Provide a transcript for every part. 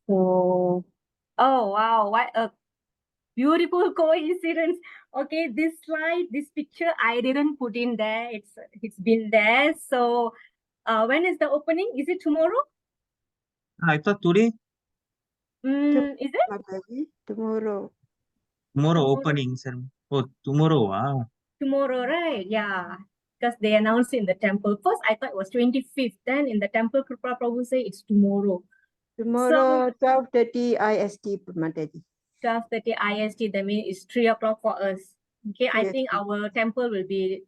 So, oh wow, what a beautiful coincidence. Okay, this slide, this picture, I didn't put in there. It's been there. So, when is the opening? Is it tomorrow? I thought today, Is it Mataji, tomorrow. tomorrow tomorrow? opening, sir. Oh, tomorrow. Wow. Tomorrow, right? Yeah, because they announced in the temple. First, I thought it was 25th. Then in the temple, Kripa Prabhu say it's tomorrow. So Tomorrow, 12:30 IST, Mataji. 12:30 IST, that means it's 3 o'clock for us. Okay, I Yes. think our temple will be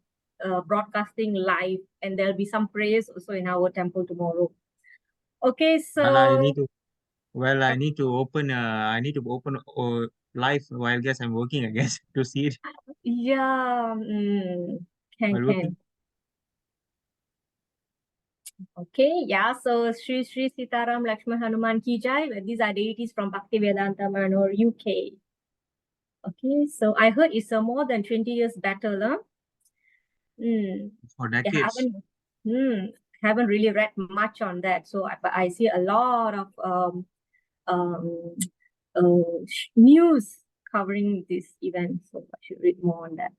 broadcasting live, and there'll be some prayers also in our temple tomorrow. Okay, Well, I need so to. Well, I need to open. I need to open live while guess I'm working. I guess to see it yeah, while can. working. Okay, yeah, so Sri Sri Sitaram Lakshman Hanuman Ki Jai. These are deities from Bhaktivedanta Manor, UK. Okay, so I heard it's a more than 20 years battle, huh? For Yeah, decades. haven't really read much on that. So, but I see a lot of um, news covering this event. So I should read more on that.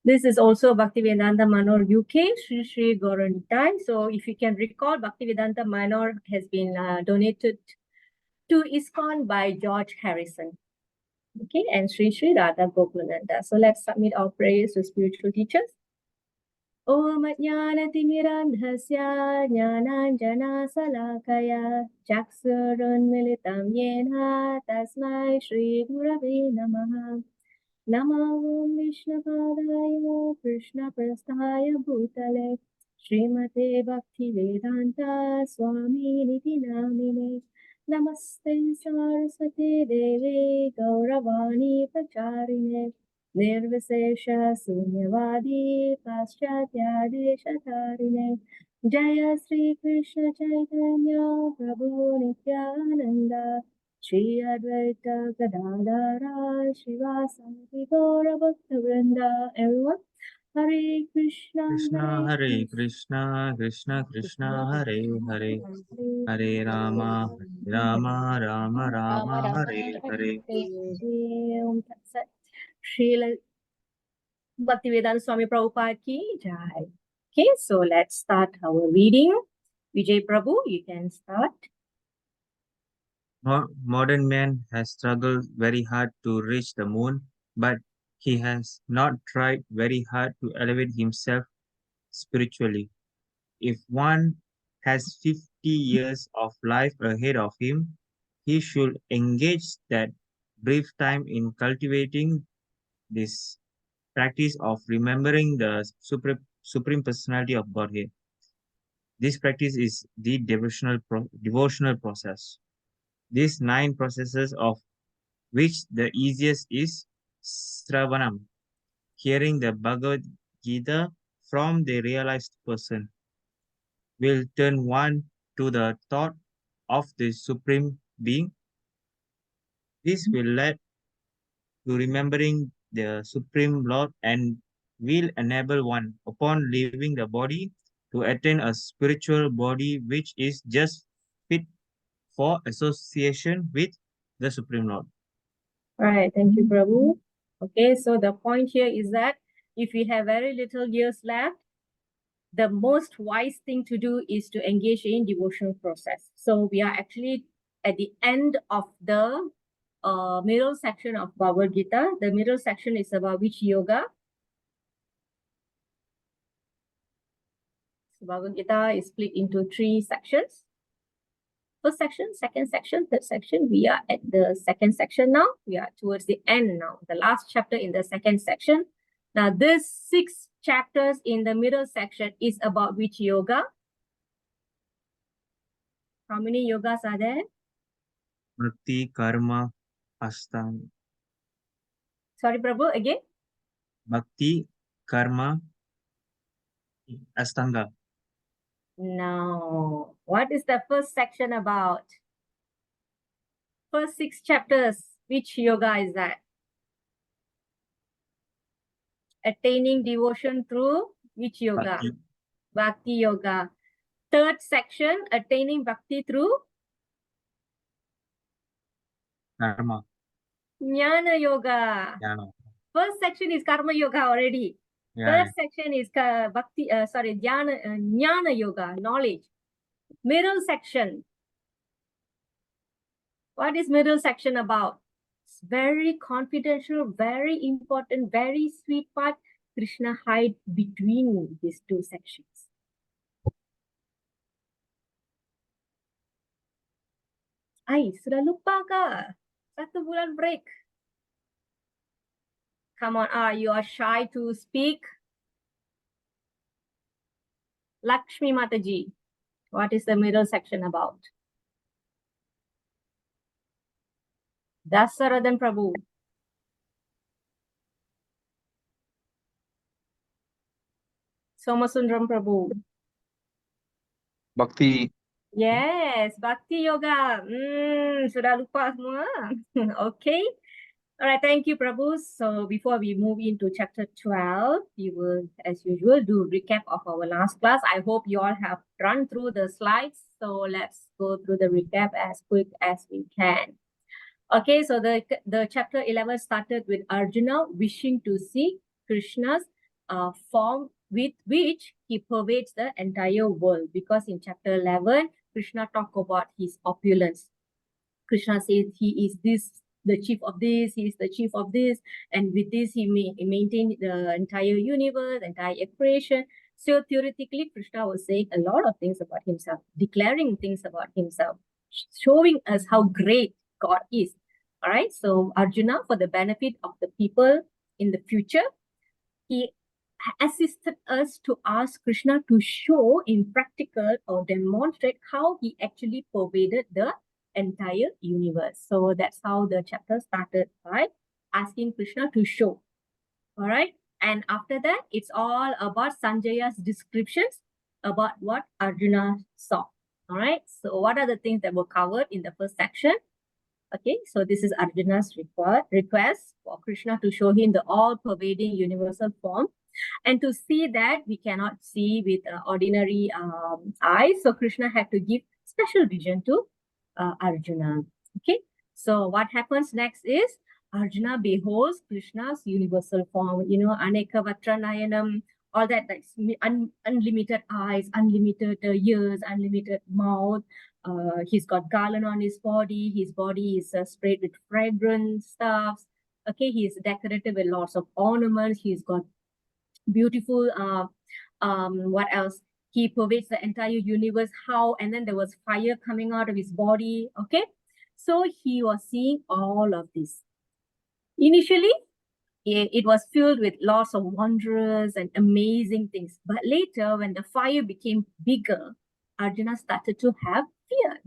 This is also Bhaktivedanta Manor UK, Sri Sri Gorantai. So if you can recall, Bhaktivedanta Manor has been donated to ISKCON by George Harrison. Okay, and Sri Sri Radha Gokulananda. So let's submit our prayers to spiritual teachers. Om Jnanatimirandhasya Jnananjanasalakaya Chaksurunmilitam Yena Tasmai Shri Gurave Namaha. Namo Om Vishnapadaya Krishna Prasthaya Bhutale Srimate Bhaktivedanta Swami Niti Namine Namaste Saraswati Devi Gauravani Pacharine Nirvisesha Sunyavadi Paschatya Deshatarine Jaya Sri Krishna Chaitanya Prabhu Nityananda Shri Advaita Gadadara Shivasati Gaura Bhakta Vrinda. Everyone, Hare Krishna, Krishna, Hare Krishna, Krishna Krishna, Hare Hare, Hare Rama, Rama Rama, Rama Hare Hare. Om Tat Sat. Srila Bhaktivedanta Swami Prabhupada Ki Jai. Okay, so let's start our reading. Vijay Prabhu, you can start. Modern man has struggled very hard to reach the moon, but he has not tried very hard to elevate himself spiritually. If one has 50 years of life ahead of him, he should engage that brief time in cultivating this practice of remembering the supreme personality of Godhead. This practice is the devotional process. These 9 processes of which the easiest is Sravanam, hearing the Bhagavad Gita from the realized person, will turn one to the thought of the Supreme Being. This will lead to remembering the Supreme Lord and will enable one, upon leaving the body, to attain a spiritual body which is just fit for association with the Supreme Lord. All right, thank you, Prabhu. Okay, so the point here is that if we have very little years left, the most wise thing to do is to engage in devotional process. So we are actually at the end of the middle section of Bhagavad Gita. The middle section is about which yoga? So Bhagavad Gita is split into 3 sections. First section, second section, third section. We are at the second section now. We are towards the end now. The last chapter in the second section. Now, this 6 chapters in the middle section is about which yoga? How many yogas are there? Bhakti, Karma, Astanga. Sorry, Prabhu, again? Bhakti, Karma, Astanga. No. What is the first section about? First 6 chapters. Which yoga is that? Attaining devotion through which yoga? Bhakti. Bhakti yoga. Third section, attaining bhakti through Karma. Jnana Yoga. Jnana. First section is Karma Yoga already. Yeah. Third section is Jnana Yoga, knowledge. Middle section. What is middle section about? It's very confidential, very important, very sweet part. Krishna hide between these two sections. Ay, sudah lupa ke? 1 bulan break. Come on, you are shy to speak. Lakshmi Mataji, what is the middle section about? Dasaradan Prabhu. Somasundram Prabhu. Bhakti. Yes, Bhakti Yoga. Sudah lupa semua. Okay. All right, thank you, Prabhu. So before we move into chapter 12, we will, as usual, do a recap of our last class. I hope you all have run through the slides. So let's go through the recap as quick as we can. Okay, so the chapter 11 started with Arjuna wishing to see Krishna's form with which he pervades the entire world. Because in chapter 11, Krishna talked about his opulence. Krishna says he is this, the chief of this, he is the chief of this, and with this he maintained the entire universe, entire creation. So theoretically, Krishna was saying a lot of things about himself, declaring things about himself, showing us how great God is. All right, so Arjuna, for the benefit of the people in the future, he assisted us to ask Krishna to show in practical or demonstrate how he actually pervaded the entire universe. So that's how the chapter started, right? Asking Krishna to show. All right. And after that, it's all about Sanjaya's descriptions about what Arjuna saw. All right. So what are the things that were covered in the first section? Okay, so this is Arjuna's request for Krishna to show him the all-pervading universal form. And to see that, we cannot see with ordinary eyes. So Krishna had to give special vision to Arjuna. Okay, so what happens next is Arjuna beholds Krishna's universal form. You know, Aneka Vatranayanam, all that, like unlimited eyes, unlimited ears, unlimited mouth. He's got garland on his body. His body is sprayed with fragrant stuffs. Okay, he's decorated with lots of ornaments. He's got beautiful what else, he pervades the entire universe, how, and then there was fire coming out of his body. Okay, so he was seeing all of this. Initially it was filled with lots of wondrous and amazing things, but later when the fire became bigger, Arjuna started to have fear.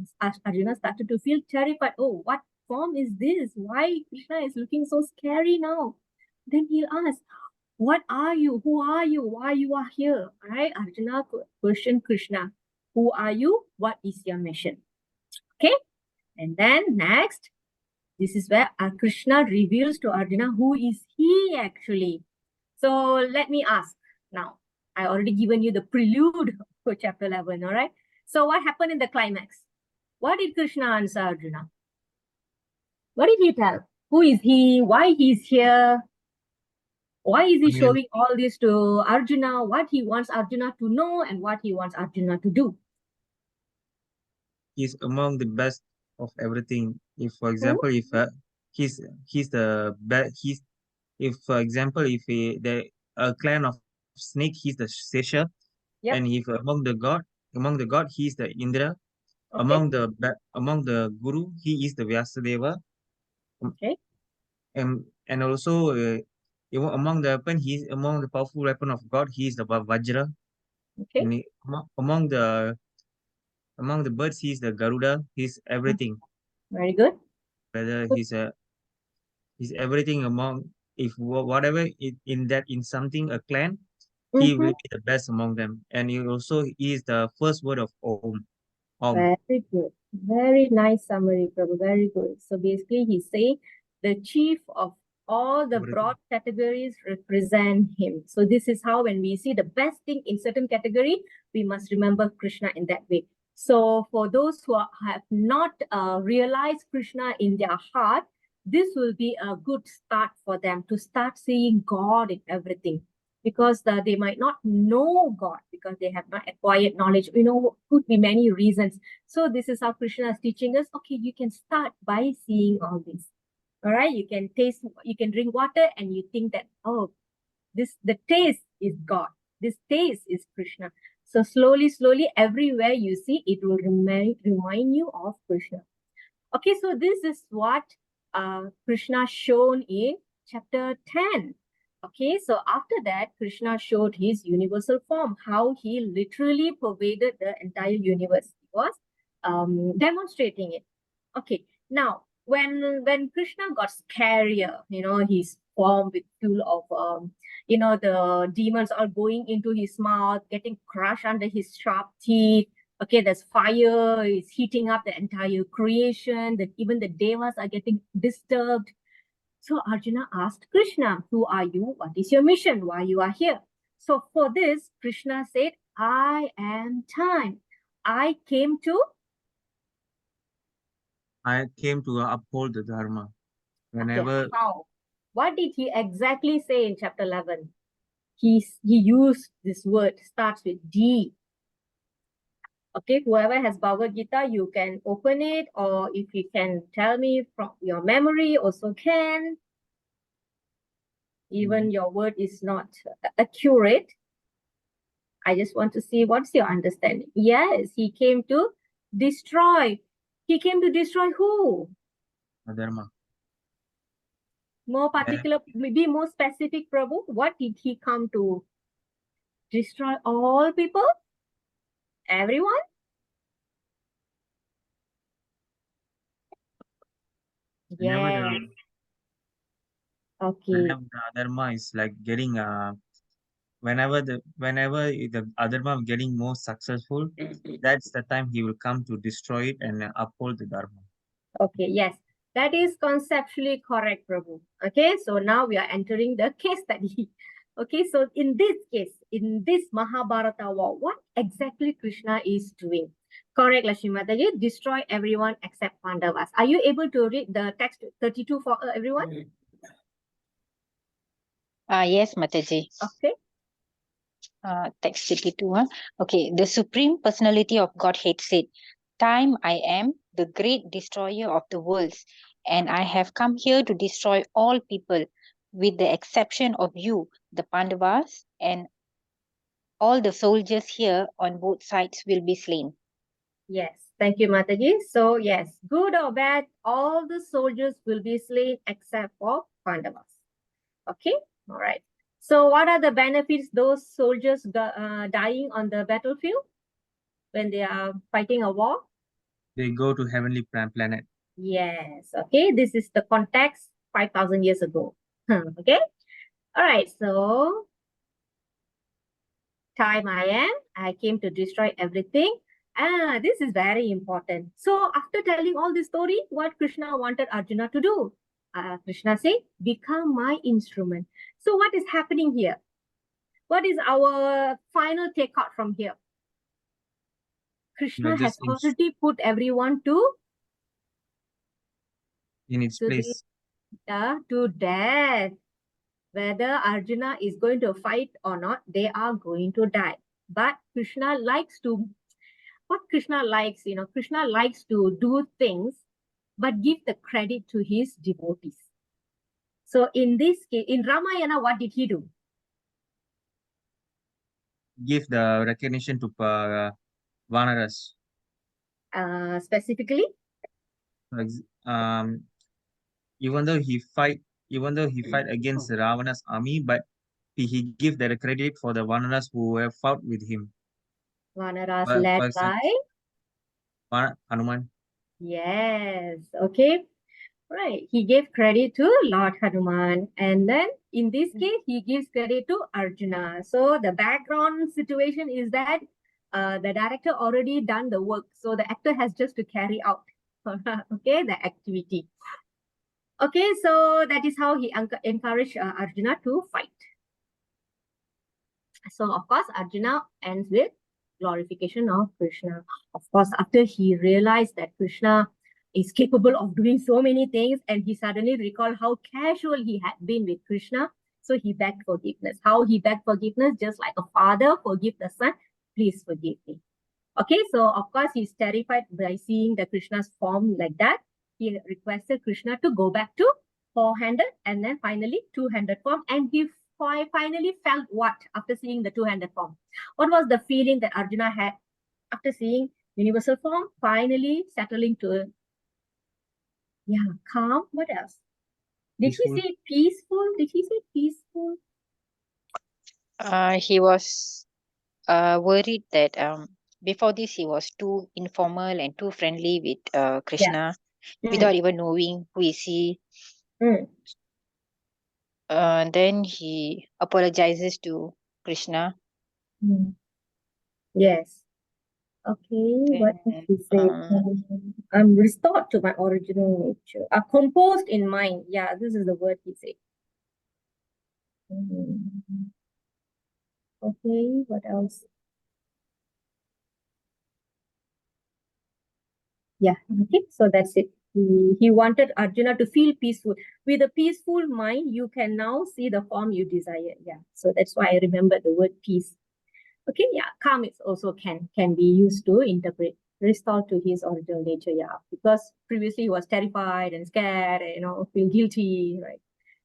Arjuna started to feel terrified. Oh, what form is this? Why Krishna is looking so scary now? Then he'll ask, what are you? Who are you? Why you are here? Right? Arjuna questioned Krishna. Who are you? What is your mission? Okay. And then next, this is where Krishna reveals to Arjuna who is he actually. So let me ask now. I already given you the prelude for chapter 11. All right. So what happened in the climax? What did Krishna answer Arjuna? What did he tell? Who is he? Why he's here? Why is he showing all this to Arjuna? What he wants Arjuna to know and what he wants Arjuna to do? He's among the best of everything. If, for example, if he's the best, if, for example, if a clan of snake, he's the Sesha, Yep. and if among the god, he's the Indra. Okay. Among the guru, he is the Vyasadeva. Okay. And also among the weapon, he's among the powerful weapon of God. He is the Vajra. Okay. And among the birds, he's the Garuda. He's everything. Very good. Whether he's everything among, if whatever in something, a clan, he will be the best among them. And he also is the first word of Om. Very good. Very nice summary, Prabhu. Very good. So basically, he's saying the chief of all the broad categories represent him. So this is how when we see the best thing in certain category, we must remember Krishna in that way. So for those who have not realized Krishna in their heart, this will be a good start for them to start seeing God in everything, because they might not know God because they have not acquired knowledge. Could be many reasons. So this is how Krishna is teaching us. Okay, you can start by seeing all this. All right, you can taste, you can drink water and you think that, oh, the taste is God. This taste is Krishna. So slowly, everywhere you see, it will remind you of Krishna. Okay, so this is what Krishna shown in chapter 10. Okay, so after that, Krishna showed his universal form, how he literally pervaded the entire universe. He was demonstrating it. Okay, now when Krishna got scarier, his form with full of the demons are going into his mouth, getting crushed under his sharp teeth. Okay, there's fire, is heating up the entire creation, that even the devas are getting disturbed. So Arjuna asked Krishna, who are you? What is your mission? Why you are here? So for this, Krishna said, I am time. I came to uphold the dharma. Okay, Whenever how? What did he exactly say in chapter 11? He used this word, starts with D. Okay, whoever has Bhagavad Gita, you can open it, or if you can tell me from your memory, also can. Even your word is not accurate. I just want to see what's your understanding. Yes, he came to destroy. He came to destroy who? dharma. More particular, be more specific, Prabhu. What did he come to destroy? All people? Everyone? Whenever Yes. the Okay. whenever the adharma is like getting whenever the adharma getting more successful, that's the time he will come to destroy it and uphold the dharma. Okay, yes. That is conceptually correct, Prabhu. Okay, so now we are entering the case study. Okay, so in this case, in this Mahabharata war, what exactly Krishna is doing? Correct, Lakshmi Mataji. Destroy everyone except Pandavas. Are you able to read the text 32 for everyone? Yes, Mataji. Okay. Text 32. Okay, the Supreme Personality of Godhead said, Time I am, the great destroyer of the worlds, and I have come here to destroy all people, with the exception of you, the Pandavas, and all the soldiers here on both sides will be slain. Yes, thank you, Mataji. So yes, good or bad, all the soldiers will be slain except for Pandavas. Okay, all right. So what are the benefits those soldiers dying on the battlefield when they are fighting a war? They go to heavenly planet. Yes, okay, this is the context 5,000 years ago. Okay, all right, so time I came to destroy everything. This is very important. So after telling all this story, what Krishna wanted Arjuna to do? Krishna said, become my instrument. So what is happening here? What is our final takeout from here? Krishna has already put everyone in its place. To death. Whether Arjuna is going to fight or not, they are going to die. But Krishna likes to, what Krishna likes, Krishna likes to do things, but give the credit to his devotees. So in this case, in Ramayana, what did he do? Give the recognition to Vanaras. Specifically? Even though he fight against Ravana's army, but he give the credit for the Vanaras who have fought with him. Vanaras led by Hanuman. Yes, okay. Right. He gave credit to Lord Hanuman. And then in this case, he gives credit to Arjuna. So the background situation is that the director already done the work. So the actor has just to carry out, okay, the activity. Okay, so that is how he encouraged Arjuna to fight. So of course, Arjuna ends with glorification of Krishna. Of course, after he realized that Krishna is capable of doing so many things, and he suddenly recalled how casual he had been with Krishna, so he begged forgiveness. How he begged forgiveness? Just like a father forgive the son, please forgive me. Okay, so of course he's terrified by seeing the Krishna's form like that. He requested Krishna to go back to four-handed and then finally two-handed form. And he finally felt what after seeing the two-handed form? What was the feeling that Arjuna had after seeing universal form? Finally settling to calm. What else? Did Peaceful. he say peaceful? Did he say peaceful? He was worried that before this he was too informal and too friendly with Krishna without even knowing who is he. Mm. Then he apologizes to Krishna. Mm. Yes. Okay, what did he say? I'm restored to my original nature. Composed in mind. Yeah, this is the word he said. Okay, what else? Yeah, okay, so that's it. He wanted Arjuna to feel peaceful. With a peaceful mind, you can now see the form you desire. Yeah, so that's why I remember the word peace. Okay, yeah, calm is also can be used to interpret restore to his original nature. Yeah, because previously he was terrified and scared, and, feel guilty, right?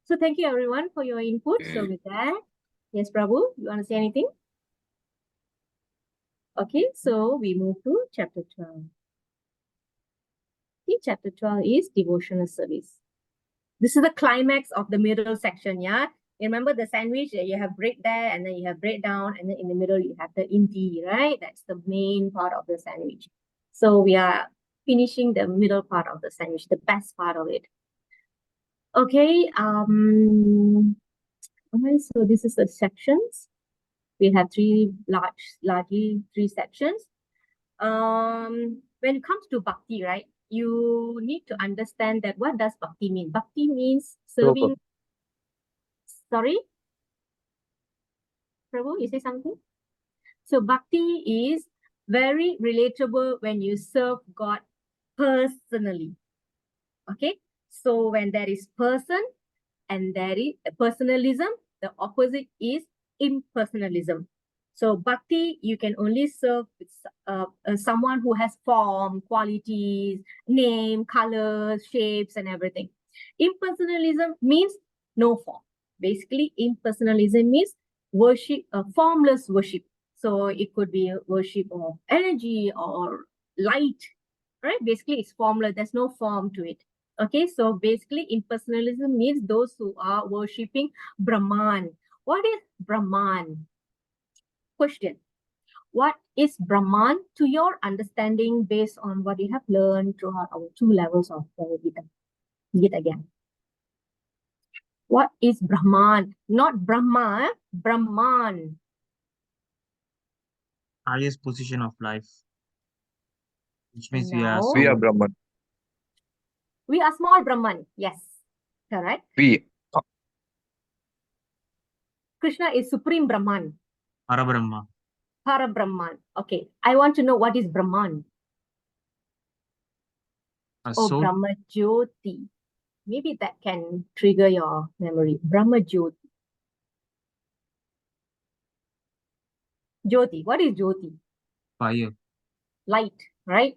So thank you everyone for your input. So with that, yes, Prabhu, you want to say anything? Okay, so we move to chapter 12. Okay, chapter 12 is devotional service. This is the climax of the middle section, yeah? Remember the sandwich, you have bread there, and then you have bread down, and then in the middle you have the inti, right? That's the main part of the sandwich. So we are finishing the middle part of the sandwich, the best part of it. Okay, okay, so this is the sections. We have largely three sections. When it comes to bhakti, right, you need to understand that what does bhakti mean? Bhakti means serving. Sorry? Prabhu, you say something? So bhakti is very relatable when you serve God personally. Okay? So when there is person and there is personalism, the opposite is impersonalism. So bhakti, you can only serve someone who has form, qualities, name, colors, shapes, and everything. Impersonalism means no form. Basically, impersonalism means worship, formless worship. So it could be worship of energy or light, right? Basically, it's formless. There's no form to it. Okay, so basically impersonalism means those who are worshipping Brahman. What is Brahman? Question. What is Brahman to your understanding based on what you have learned throughout our 2 levels of Gita? Gita again. What is Brahman? Not Brahma, Brahman. Highest position of life. Which means we are No. We are so Brahman. We are small Brahman. Yes, correct. We. Krishna is Supreme Brahman. Parabrahma. Parabrahman. Okay, I want to know what is Brahman. Oh, So Brahma Jyoti. Maybe that can trigger your memory. Brahma Jyoti. Jyoti. What is Jyoti? fire. Light, right?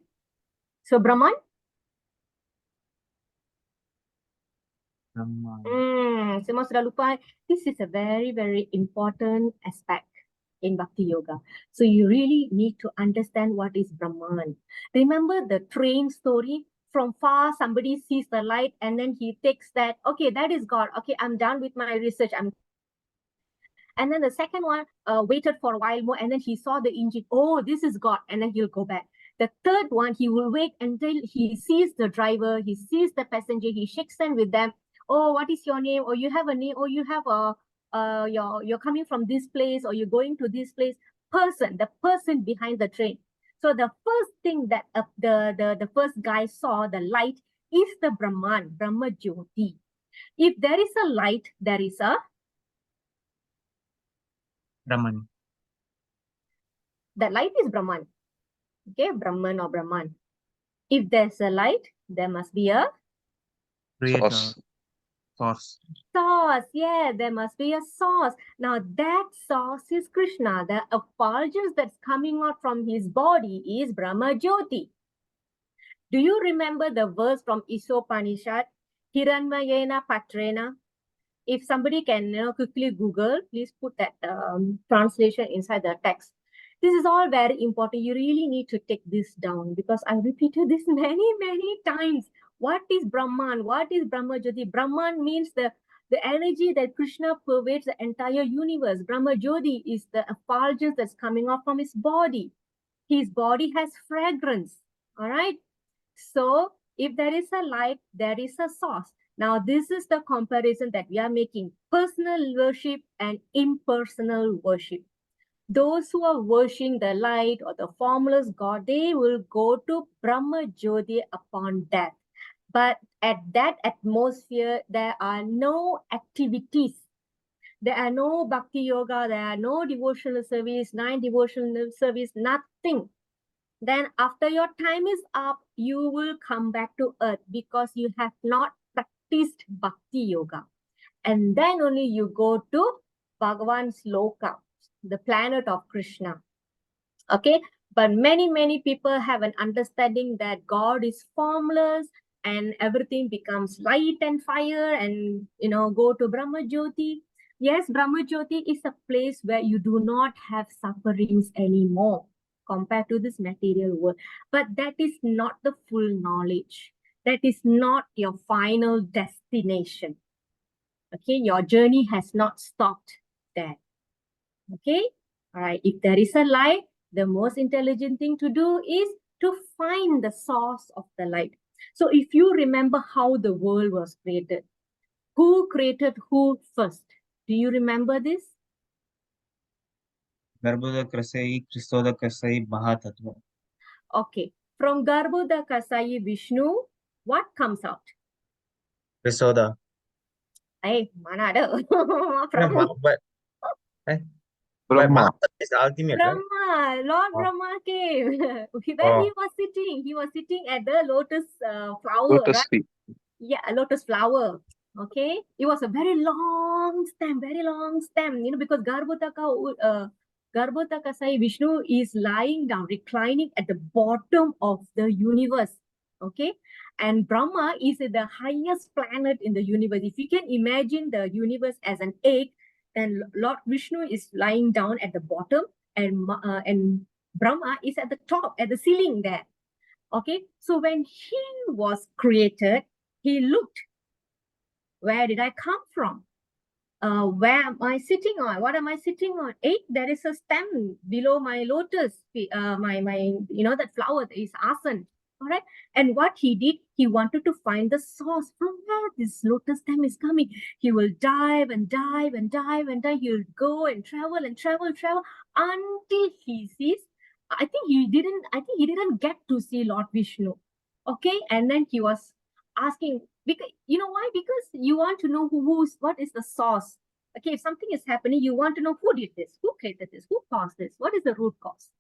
So Brahman? Brahma. Semua sudah lupa. This is a very, very important aspect in Bhakti Yoga. So you really need to understand what is Brahman. Remember the train story? From far, somebody sees the light and then he takes that, okay, that is God. Okay, I'm done with my research. And then the second one waited for a while more and then he saw the engine. Oh, this is God. And then he'll go back. The third one, he will wait until he sees the driver, he sees the passenger, he shakes hands with them. Oh, what is your name? Or you have a name, or you have you're coming from this place, or you're going to this place. The person behind the train. So the first thing that the first guy saw, the light, is the Brahman, Brahma Jyoti. If there is a light, there is a Brahman. That light is Brahman. Okay, Brahman or Brahman. If there's a light, there must be a Creator, Source. source. source. Yeah, there must be a source. Now that source is Krishna. The effulgence that's coming out from his body is Brahma Jyoti. Do you remember the verse from Isopanishad? Hiranmayena Patrena. If somebody can quickly Google, please put that translation inside the text. This is all very important. You really need to take this down because I repeated this many times. What is Brahman? What is Brahma Jyoti? Brahman means the energy that Krishna pervades the entire universe. Brahma Jyoti is the effulgence that's coming off from his body. His body has fragrance. All right. So if there is a light, there is a source. Now, this is the comparison that we are making. Personal worship and impersonal worship. Those who are worshiping the light or the formless God, they will go to Brahma Jyoti upon death. But at that atmosphere, there are no activities. There are no bhakti yoga, there are no devotional service, 9 devotional service, nothing. Then after your time is up, you will come back to earth because you have not practiced bhakti yoga. And then only you go to Bhagavan's Loka, the planet of Krishna. Okay, but many people have an understanding that God is formless and everything becomes light and fire and go to Brahma Jyoti. Yes, Brahma Jyoti is a place where you do not have sufferings anymore compared to this material world. But that is not the full knowledge. That is not your final destination. Okay, your journey has not stopped there. Okay, all right. If there is a light, the most intelligent thing to do is to find the source of the light. So if you remember how the world was created, who created who first? Do you remember this? Garbhodakasai, Christodakasai, Mahatattva. Okay. From Garbhodakasai Vishnu, what comes out? Krisoda. Hey, mana ada? Yeah, From but but Brahma. Mahatattva is the ultimate, right? Brahma, Lord Oh. Brahma came. Where Oh. he was sitting at the lotus flower, Lotus right? feet. Yeah, a lotus flower. Okay, it was a very long stem, because Garbhodakasai Vishnu is lying down, reclining at the bottom of the universe. Okay, and Brahma is the highest planet in the universe. If you can imagine the universe as an egg, then Lord Vishnu is lying down at the bottom, and Brahma is at the top, at the ceiling there. Okay, so when he was created, he looked, where did I come from? Where am I sitting on? What am I sitting on? There is a stem below my lotus, that flower is asan. All right. And what he did, he wanted to find the source from where this lotus stem is coming. He will dive and dive and dive and dive. He will go and travel until he sees. I think he didn't get to see Lord Vishnu. Okay. And then he was asking, because you know why? Because you want to know what is the source. Okay, if something is happening, you want to know who did this, who created this, who caused this, what is the root cause.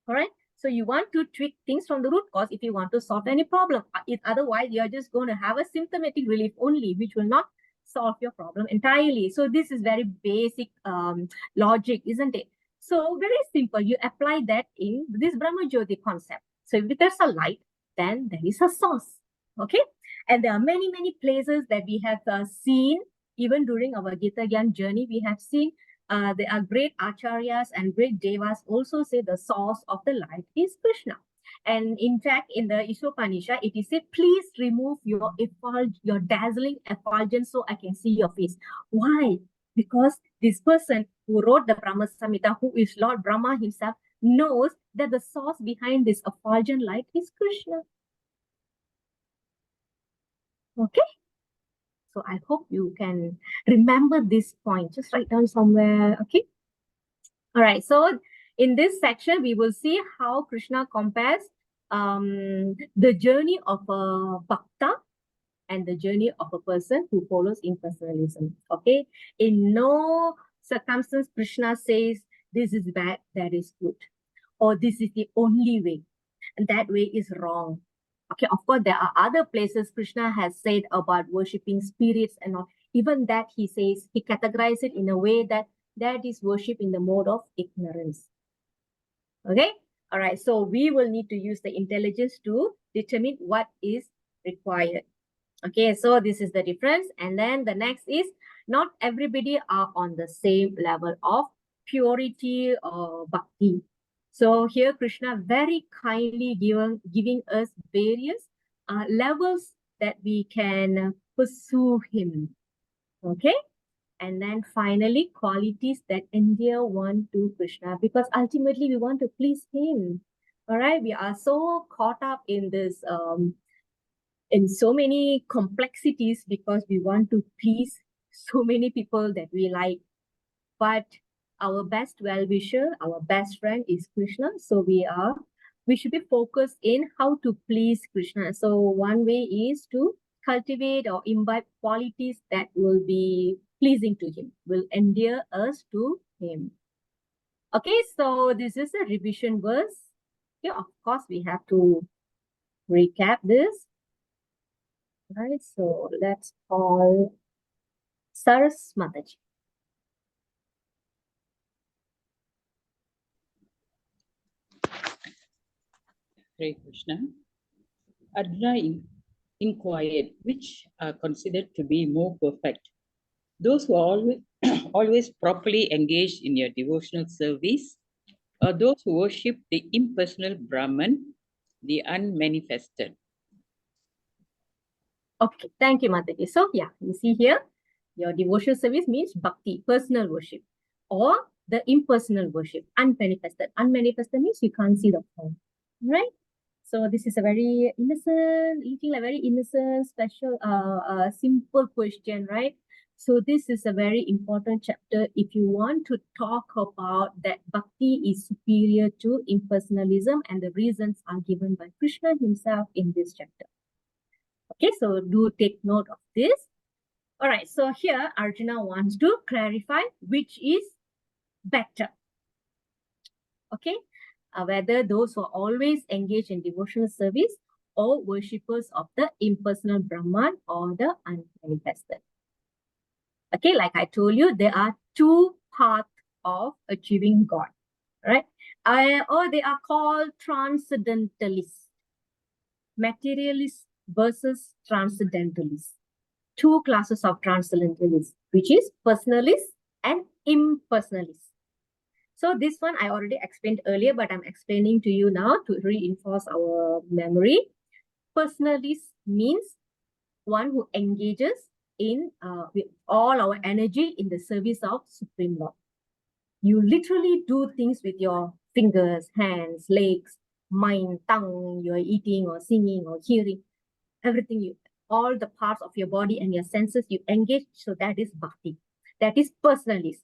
All right. So you want to tweak things from the root cause if you want to solve any problem. Otherwise, you're just going to have a symptomatic relief only, which will not solve your problem entirely. So this is very basic logic, isn't it? So very simple. You apply that in this Brahma Jyoti concept. So if there's a light, then there is a source. Okay. And there are many places that we have seen, even during our Gita Gyan journey, we have seen there are great acharyas and great devas also say the source of the light is Krishna. And in fact, in the Isopanishad, it is said, please remove your dazzling effulgence so I can see your face. Why? Because this person who wrote the Brahma Samhita, who is Lord Brahma himself, knows that the source behind this effulgent light is Krishna. Okay. So I hope you can remember this point. Just write down somewhere. Okay. All right. So in this section, we will see how Krishna compares the journey of a bhakta and the journey of a person who follows impersonalism. Okay. In no circumstance, Krishna says this is bad, that is good. or this is the only way, and that way is wrong. Okay, of course, there are other places Krishna has said about worshipping spirits and all. Even that he says, he categorizes it in a way that that is worship in the mode of ignorance. Okay, all right, so we will need to use the intelligence to determine what is required. Okay, so this is the difference. And then the next is, not everybody are on the same level of purity or bhakti. So here Krishna very kindly giving us various levels that we can pursue him. Okay, and then finally qualities that endear one to Krishna, because ultimately we want to please him. All right, we are so caught up in this in so many complexities because we want to please so many people that we like. But our best well-wisher, our best friend is Krishna. So we should be focused in how to please Krishna. So one way is to cultivate or imbibe qualities that will be pleasing to him, will endear us to him. Okay, so this is a revision verse. Okay, of course, we have to recap this. Right, so let's call Saras Mataji. Hare Krishna. Arjuna inquired which are considered to be more perfect, those who are always, always properly engaged in your devotional service, or those who worship the impersonal Brahman, the unmanifested. Okay, thank you, Mataji. So yeah, you see here, your devotional service means bhakti, personal worship, or the impersonal worship, unmanifested. Unmanifested means you can't see the form, right? So this is a very innocent, looking like very innocent, special, simple question, right? So this is a very important chapter if you want to talk about that bhakti is superior to impersonalism, and the reasons are given by Krishna himself in this chapter. Okay, so do take note of this. All right, so here Arjuna wants to clarify which is better. Okay, whether those who are always engaged in devotional service or worshippers of the impersonal Brahman or the unmanifested. Okay, like I told you, there are two paths of achieving God, right? Or they are called transcendentalists, materialists versus transcendentalists. Two classes of transcendentalists, which is personalists and impersonalists. So this one I already explained earlier, but I'm explaining to you now to reinforce our memory. Personalist means one who engages in with all our energy in the service of Supreme Lord. You literally do things with your fingers, hands, legs, mind, tongue. You're eating or singing or hearing, everything, all the parts of your body and your senses you engage. So that is bhakti. That is personalist.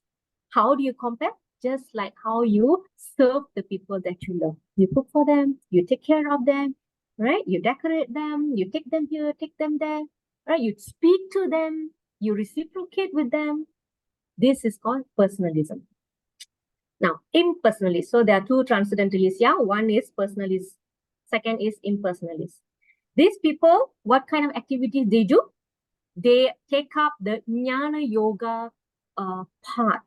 How do you compare? Just like how you serve the people that you love. You cook for them, you take care of them, right? You decorate them, you take them here, take them there, right? You speak to them, you reciprocate with them. This is called personalism. Now, impersonalist. So there are two transcendentalists. Yeah, one is personalist, second is impersonalist. These people, what kind of activities they do? They take up the Jnana Yoga path.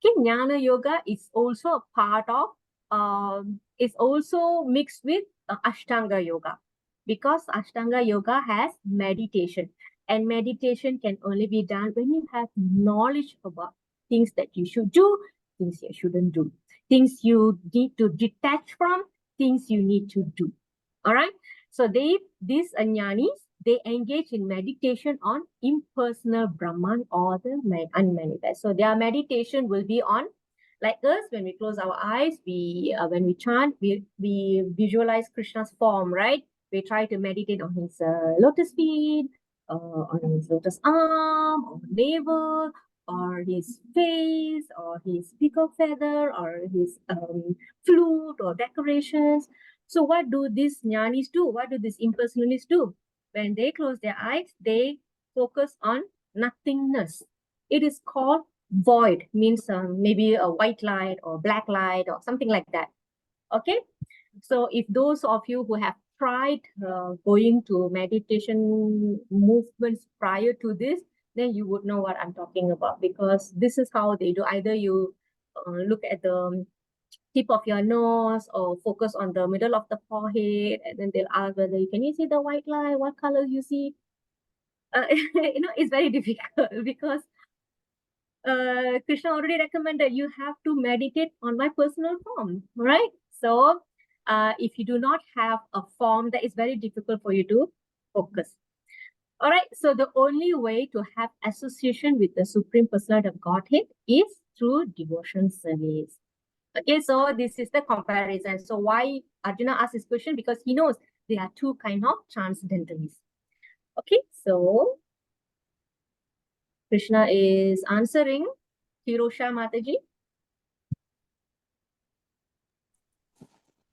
Okay, Jnana Yoga is also a part of, is also mixed with Ashtanga Yoga, because Ashtanga Yoga has meditation, and meditation can only be done when you have knowledge about things that you should do, things you shouldn't do, things you need to detach from, things you need to do. All right. So these jnanis, they engage in meditation on impersonal Brahman or the unmanifest. So their meditation will be on, like us, when we close our eyes, when we chant, we visualize Krishna's form, right? We try to meditate on his lotus feet, on his lotus arm, or navel, or his face, or his peacock feather, or his flute, or decorations. So what do these jnanis do? What do these impersonalists do? When they close their eyes, they focus on nothingness. It is called void, means maybe a white light or black light or something like that. Okay, so if those of you who have tried going to meditation movements prior to this, then you would know what I'm talking about, because this is how they do. Either you look at the tip of your nose or focus on the middle of the forehead, and then they'll ask whether can you see the white line, what color you see. It's very difficult because Krishna already recommended you have to meditate on my personal form, right? So if you do not have a form, that is very difficult for you to focus. All right, so the only way to have association with the Supreme Personality of Godhead is through devotion service. Okay, so this is the comparison. So why Arjuna asked this question? Because he knows there are two kinds of transcendentalists. Okay, so Krishna is answering Hirosha Mataji.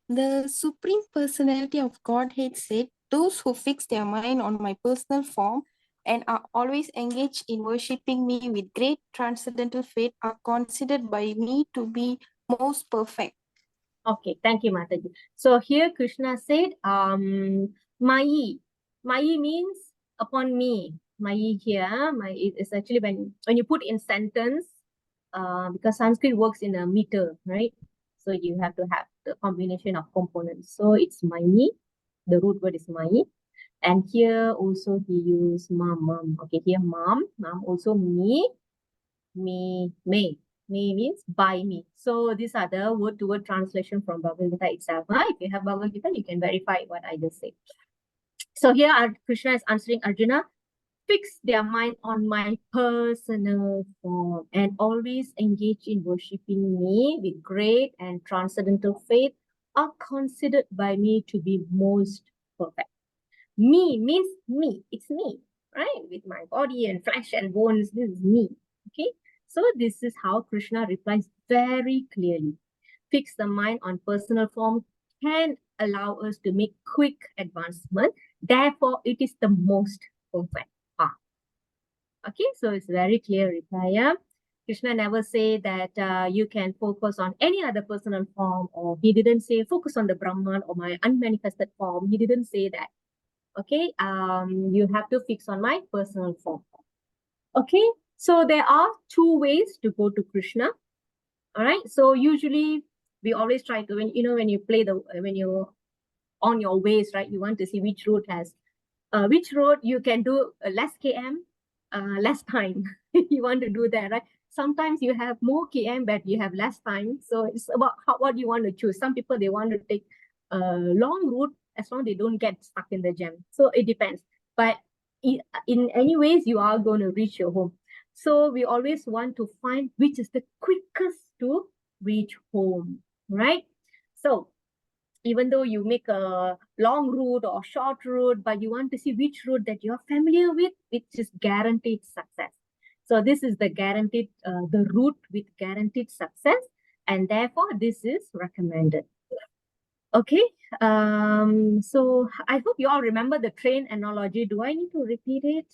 The Supreme Personality of Godhead said, those who fix their mind on my personal form and are always engaged in worshipping me with great transcendental faith are considered by me to be most perfect. Okay, thank you, Mataji. So here Krishna said, Mayi. Mayi means upon me. Mayi here, Mayi is actually when you put in sentence, because Sanskrit works in a meter, right? So you have to have the combination of components. So it's Mayi. The root word is Mayi. And here also he used mom. Okay, here mom also me, may. May means by me. So these are the word-to-word translation from Bhagavad Gita itself. If you have Bhagavad Gita, you can verify what I just said. So here Krishna is answering Arjuna, fix their mind on my personal form and always engage in worshipping me with great and transcendental faith are considered by me to be most perfect. Me means me. It's me, right? With my body and flesh and bones, this is me. Okay. So this is how Krishna replies very clearly. Fix the mind on personal form can allow us to make quick advancement. Therefore, it is the most perfect path. Okay, so it's very clear reply. Yeah? Krishna never say that you can focus on any other personal form, or he didn't say focus on the Brahman or my unmanifested form. He didn't say that. Okay, you have to fix on my personal form. Okay, so there are two ways to go to Krishna. All right, so usually we always try to, when you play when you're on your ways, right, you want to see which road has which road you can do less km, less time. You want to do that, right? Sometimes you have more km but you have less time, so it's about what you want to choose. Some people, they want to take a long route as long as they don't get stuck in the jam. So it depends, but in any ways you are going to reach your home. So we always want to find which is the quickest to reach home, right? So even though you make a long route or short route, but you want to see which route that you're familiar with, which is guaranteed success. So this is the guaranteed, the route with guaranteed success, and therefore this is recommended. Okay, so I hope you all remember the train analogy. Do I need to repeat it?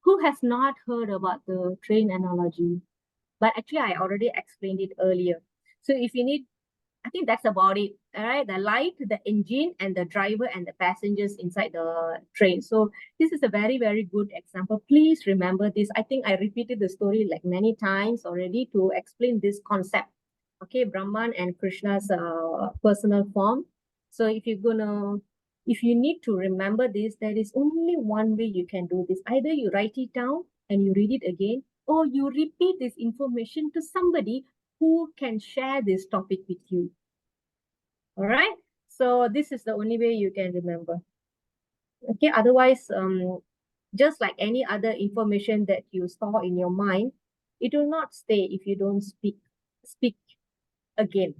Who has not heard about the train analogy? But actually, I already explained it earlier. So if you need, I think that's about it. All right, the light, the engine, and the driver and the passengers inside the train. So this is a very, very good example. Please remember this. I think I repeated the story like many times already to explain this concept. Okay, Brahman and Krishna's personal form. So if you need to remember this, there is only one way you can do this. Either you write it down and you read it again, or you repeat this information to somebody who can share this topic with you. All right. So this is the only way you can remember. Okay. Otherwise, just like any other information that you store in your mind, it will not stay if you don't speak again.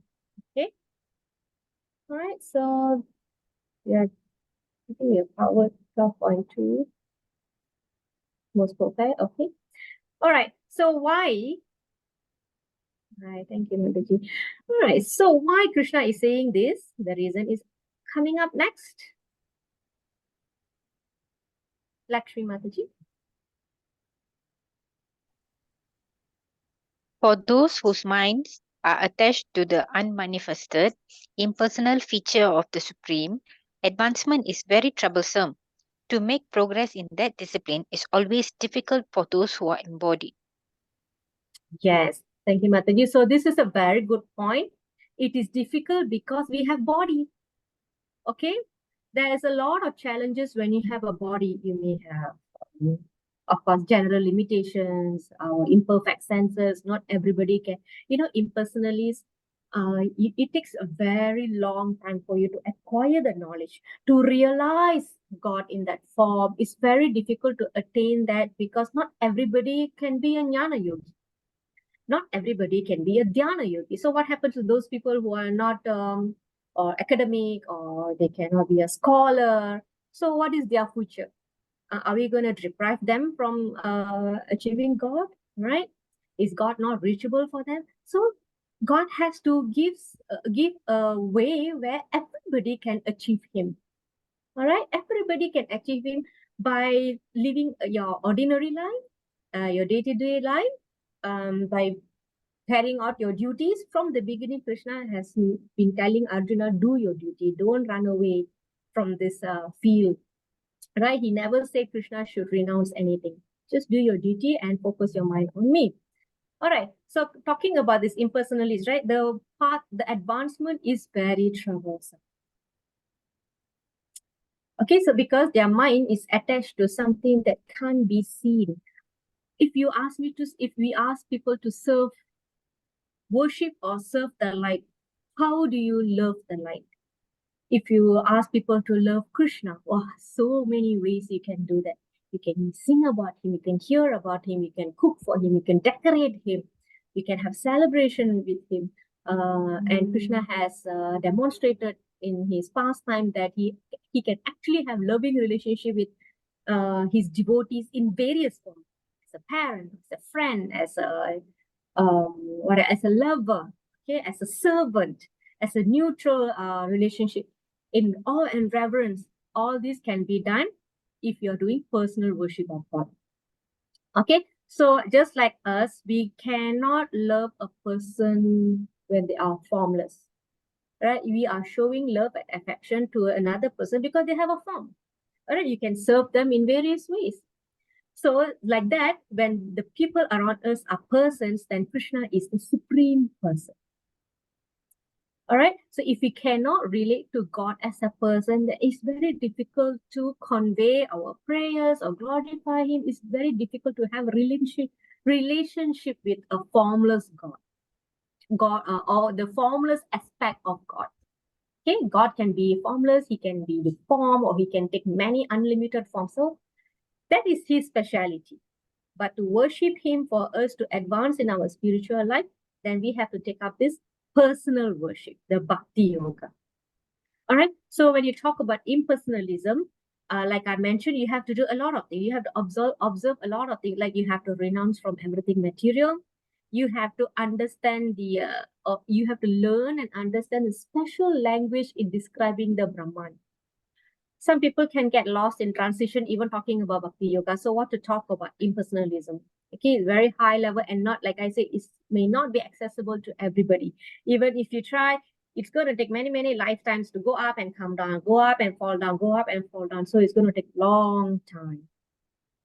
Okay. All right. So yeah, I think we have covered 12.2. Most perfect. Okay. All right. So why? All right. Thank you, Mataji. All right. So why Krishna is saying this? The reason is coming up next. Lakshmi Mataji. For those whose minds are attached to the unmanifested, impersonal feature of the Supreme, advancement is very troublesome. To make progress in that discipline is always difficult for those who are embodied. Yes, thank you, Mataji. So this is a very good point. It is difficult because we have body. Okay, there is a lot of challenges when you have a body. You may have, of course, general limitations, imperfect senses. Not everybody can, impersonalists. It takes a very long time for you to acquire the knowledge, to realize God in that form. It's very difficult to attain that because not everybody can be a jnana yogi. Not everybody can be a dhyana yogi. So what happens to those people who are not or academic, or they cannot be a scholar? So what is their future? Are we going to deprive them from achieving God, right? Is God not reachable for them? So God has to give a way where everybody can achieve Him. All right, everybody can achieve Him by living your ordinary life, your day-to-day life, by carrying out your duties. From the beginning, Krishna has been telling Arjuna, do your duty, don't run away from this field, right? He never said Krishna should renounce anything. Just do your duty and focus your mind on me. All right, so talking about this impersonalist, right? The advancement is very troublesome. Okay, so because their mind is attached to something that can't be seen. If we ask people to worship or serve the light, how do you love the light? If you ask people to love Krishna, wow, so many ways you can do that. You can sing about him, you can hear about him, you can cook for him, you can decorate him, you can have celebration with him. And Krishna has demonstrated in his pastime that he can actually have loving relationship with his devotees in various forms, as a parent, as a friend, as a lover, okay, as a servant, as a neutral relationship, in awe and reverence. All this can be done if you're doing personal worship of God. Okay, so just like us, we cannot love a person when they are formless, right? We are showing love and affection to another person because they have a form. All right, you can serve them in various ways. So like that, when the people around us are persons, then Krishna is the supreme person. All right. So if we cannot relate to God as a person, then it's very difficult to convey our prayers or glorify Him. It's very difficult to have relationship with a formless God, or the formless aspect of God. Okay, God can be formless, He can be the form, or He can take many unlimited forms. So that is His speciality. But to worship Him, for us to advance in our spiritual life, then we have to take up this personal worship, the bhakti yoga. All right. So when you talk about impersonalism, like I mentioned, you have to do a lot of things. You have to observe a lot of things. Like you have to renounce from everything material. You have to understand you have to learn and understand the special language in describing the Brahman. Some people can get lost in transition, even talking about bhakti yoga. So what to talk about impersonalism? Okay, it's very high level, and not, like I say, it may not be accessible to everybody. Even if you try, it's going to take many, many lifetimes to go up and come down, go up and fall down, go up and fall down. So it's going to take long time,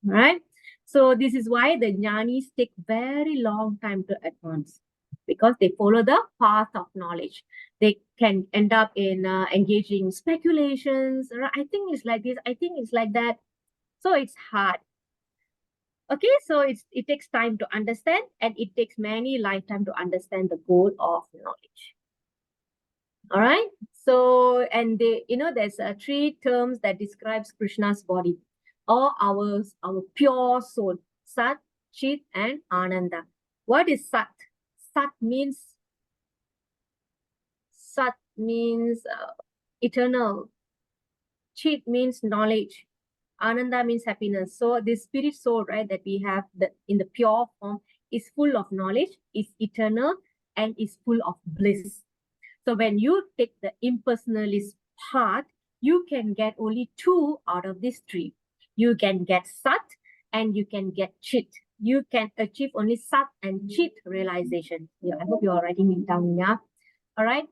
right? So this is why the jnanis take very long time to advance, because they follow the path of knowledge. They can end up in engaging speculations. I think it's like this, I think it's like that. So it's hard. Okay, so it takes time to understand, and it takes many lifetime to understand the goal of knowledge. All right. So, and there's 3 terms that describes Krishna's body, or our pure soul: Sat, Chit, and Ananda. What is Sat? Sat means eternal. Chit means knowledge. Ananda means happiness. So this spirit soul, right, that we have in the pure form is full of knowledge, is eternal, and is full of bliss. So when you take the impersonalist path, you can get only 2 out of these 3. You can get Sat and you can get Chit. you can achieve only sat and chit realization. Yeah, I hope you are writing it down. Yeah. All right.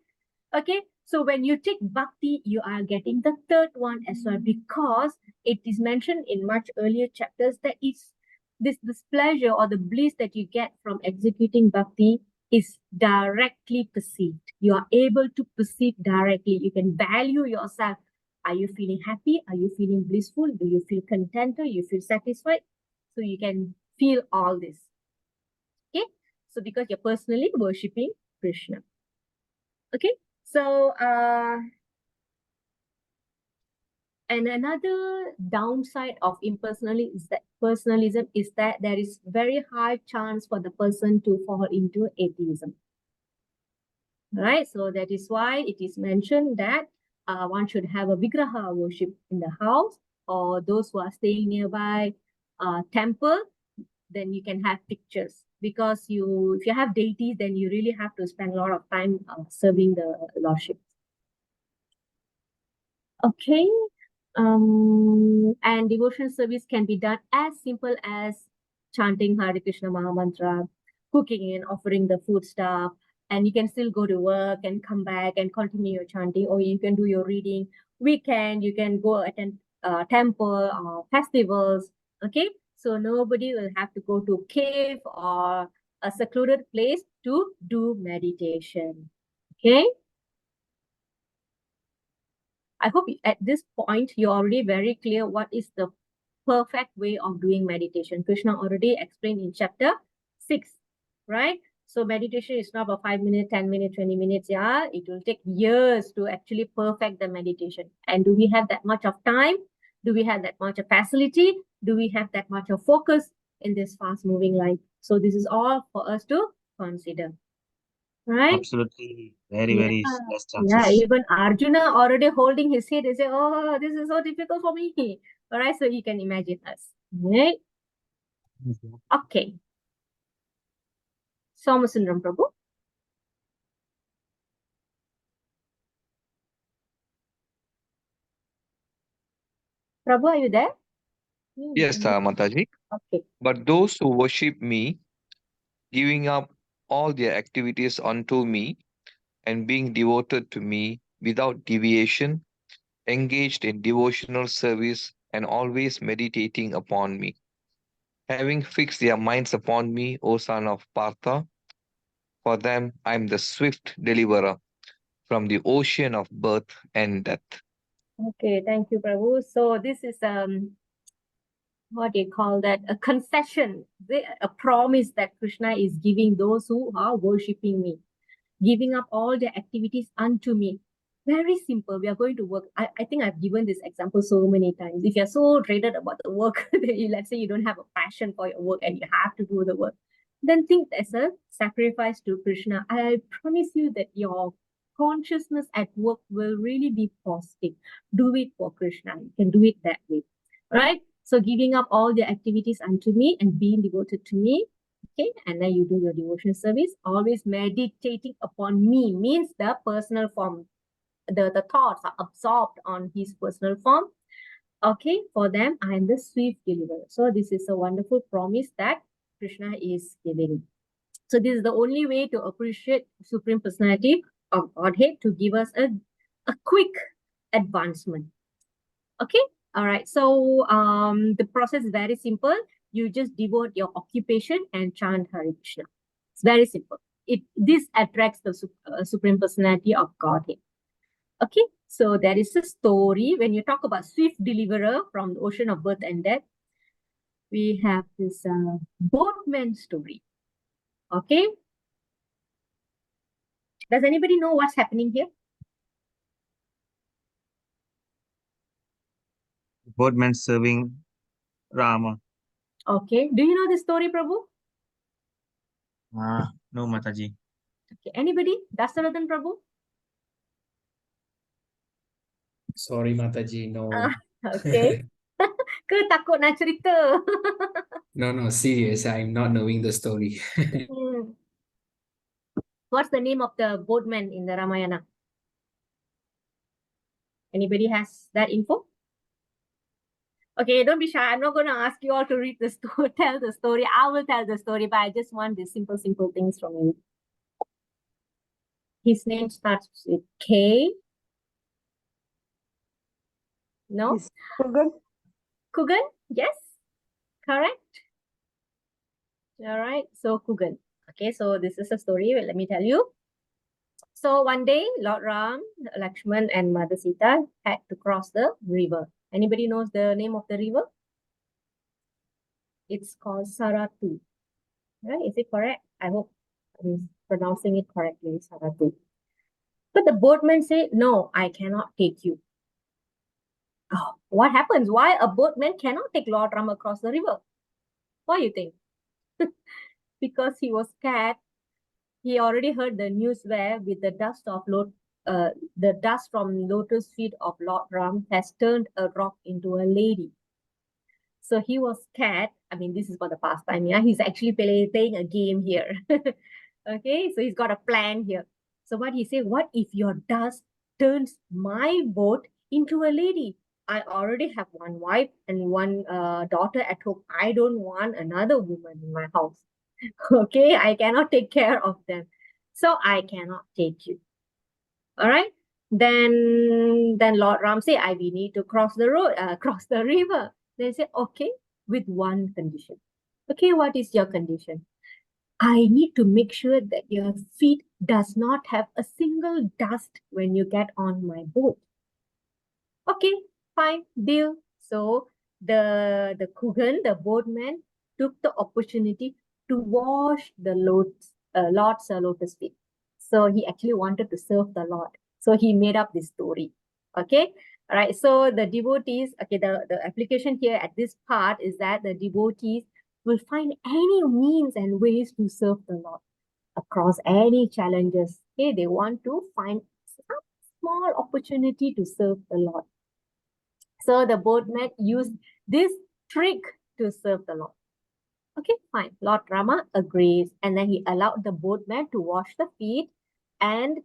Okay. So when you take bhakti, you are getting the third one as well, because it is mentioned in much earlier chapters that it's this pleasure or the bliss that you get from executing bhakti is directly perceived. You are able to perceive directly. You can value yourself. Are you feeling happy? Are you feeling blissful? Do you feel content? Do you feel satisfied? So you can feel all this. Okay. So because you're personally worshipping Krishna. Okay. So and another downside of personalism is that there is very high chance for the person to fall into atheism. Right? So that is why it is mentioned that one should have a vigraha worship in the house, or those who are staying nearby temple, then you can have pictures, because if you have deities, then you really have to spend a lot of time serving the lordship. Okay. And devotional service can be done as simple as chanting Hare Krishna Maha Mantra, cooking and offering the food stuff, and you can still go to work and come back and continue your chanting, or you can do your reading. Weekend, you can go attend temple or festivals. Okay, so nobody will have to go to cave or a secluded place to do meditation. Okay. I hope at this point you're already very clear what is the perfect way of doing meditation. Krishna already explained in chapter 6, right? So meditation is not about 5 minutes, 10 minutes, 20 minutes. Yeah, it will take years to actually perfect the meditation. And do we have that much of time? Do we have that much of facility? Do we have that much of focus in this fast moving life? So this is all for us to consider. Right? Absolutely, very less Yeah, chances. even Arjuna already holding his head and say, oh, this is so difficult for me. All right, so you can imagine us. Right? Okay. Somasundram Prabhu. Prabhu, are you there? Yes, Mataji. Okay. But those who worship me, giving up all their activities unto me, and being devoted to me without deviation, engaged in devotional service, and always meditating upon me, having fixed their minds upon me, O son of Partha, for them I am the swift deliverer from the ocean of birth and death. Okay, thank you, Prabhu. So this is what do you call that? A concession, a promise that Krishna is giving those who are worshipping me, giving up all their activities unto me. Very simple. We are going to work. I think I've given this example so many times. If you're so dreaded about the work, let's say you don't have a passion for your work and you have to do the work, then think as a sacrifice to Krishna. I promise you that your consciousness at work will really be positive. Do it for Krishna. You can do it that way. Right? So giving up all the activities unto me and being devoted to me. Okay, and then you do your devotion service. Always meditating upon me means the personal form. The thoughts are absorbed on his personal form. Okay, for them, I am the swift deliverer. So this is a wonderful promise that Krishna is giving. So this is the only way to appreciate Supreme Personality of Godhead, to give us a quick advancement. Okay, all right. So the process is very simple. You just devote your occupation and chant Hare Krishna. It's very simple. This attracts the Supreme Personality of Godhead. Okay, so there is a story. When you talk about swift deliverer from the ocean of birth and death, we have this boatman story. Okay. Does anybody know what's happening here? Boatman serving Rama. Okay. Do you know the story, Prabhu? No, Mataji. Okay. Anybody? Dasarathan Prabhu? Sorry, Mataji, no. Okay. Ke takut nak cerita? No, serious. I'm not knowing the story. What's the name of the boatman in the Ramayana? Anybody has that info? Okay, don't be shy. I'm not going to ask you all to read the story, tell the story. I will tell the story, but I just want these simple things from you. His name starts with K. No? Is Kugan? Kugan? Yes, correct. All right, so Kugan. Okay, so this is a story. Well, let me tell you. So one day, Lord Ram, Lakshman, and Mother Sita had to cross the river. Anybody knows the name of the river? It's called Saratu. Right? Is it correct? I hope I'm pronouncing it correctly, Saratu. But the boatman said, no, I cannot take you. Oh, what happens? Why a boatman cannot take Lord Ram across the river? What do you think? Because he was scared. He already heard the news where with the dust from lotus feet of Lord Ram has turned a rock into a lady. So he was scared. I mean, this is for the pastime. Yeah, he's actually playing a game here. Okay, so he's got a plan here. So what he said, what if your dust turns my boat into a lady? I already have one wife and one daughter at home. I don't want another woman in my house. Okay, I cannot take care of them. So I cannot take you. All right. Then Lord Ram say, we need to cross the river. They say, okay, with one condition. Okay, what is your condition? I need to make sure that your feet does not have a single dust when you get on my boat. Okay, fine, deal. So the Kugan, the boatman, took the opportunity to wash the Lord's lotus feet. So he actually wanted to serve the Lord. So he made up this story. Okay. All right. So the devotees, okay, the application here at this part is that the devotees will find any means and ways to serve the Lord across any challenges. Okay. They want to find some small opportunity to serve the Lord. So the boatman used this trick to serve the Lord. Okay, fine. Lord Rama agrees. And then he allowed the boatman to wash the feet. And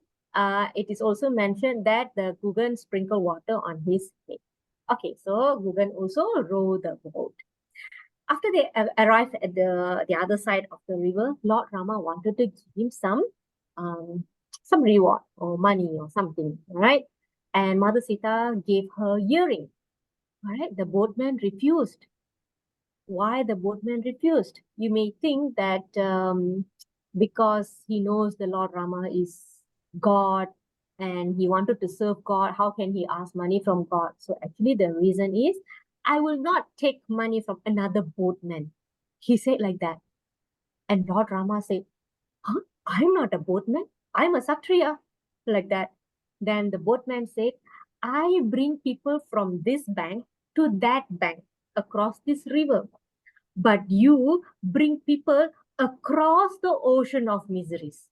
it is also mentioned that the Gugan sprinkled water on his head. Okay, so Gugan also rowed the boat. After they arrived at the other side of the river, Lord Rama wanted to give him some reward or money or something, right? And Mother Sita gave her earring. All right, the boatman refused. Why the boatman refused? You may think that because he knows the Lord Rama is God and he wanted to serve God, how can he ask money from God? So actually the reason is, I will not take money from another boatman. He said like that. And Lord Rama said, huh? I'm not a boatman. I'm a Satriya. Like that. Then the boatman said, I bring people from this bank to that bank across this river. But you bring people across the ocean of miseries.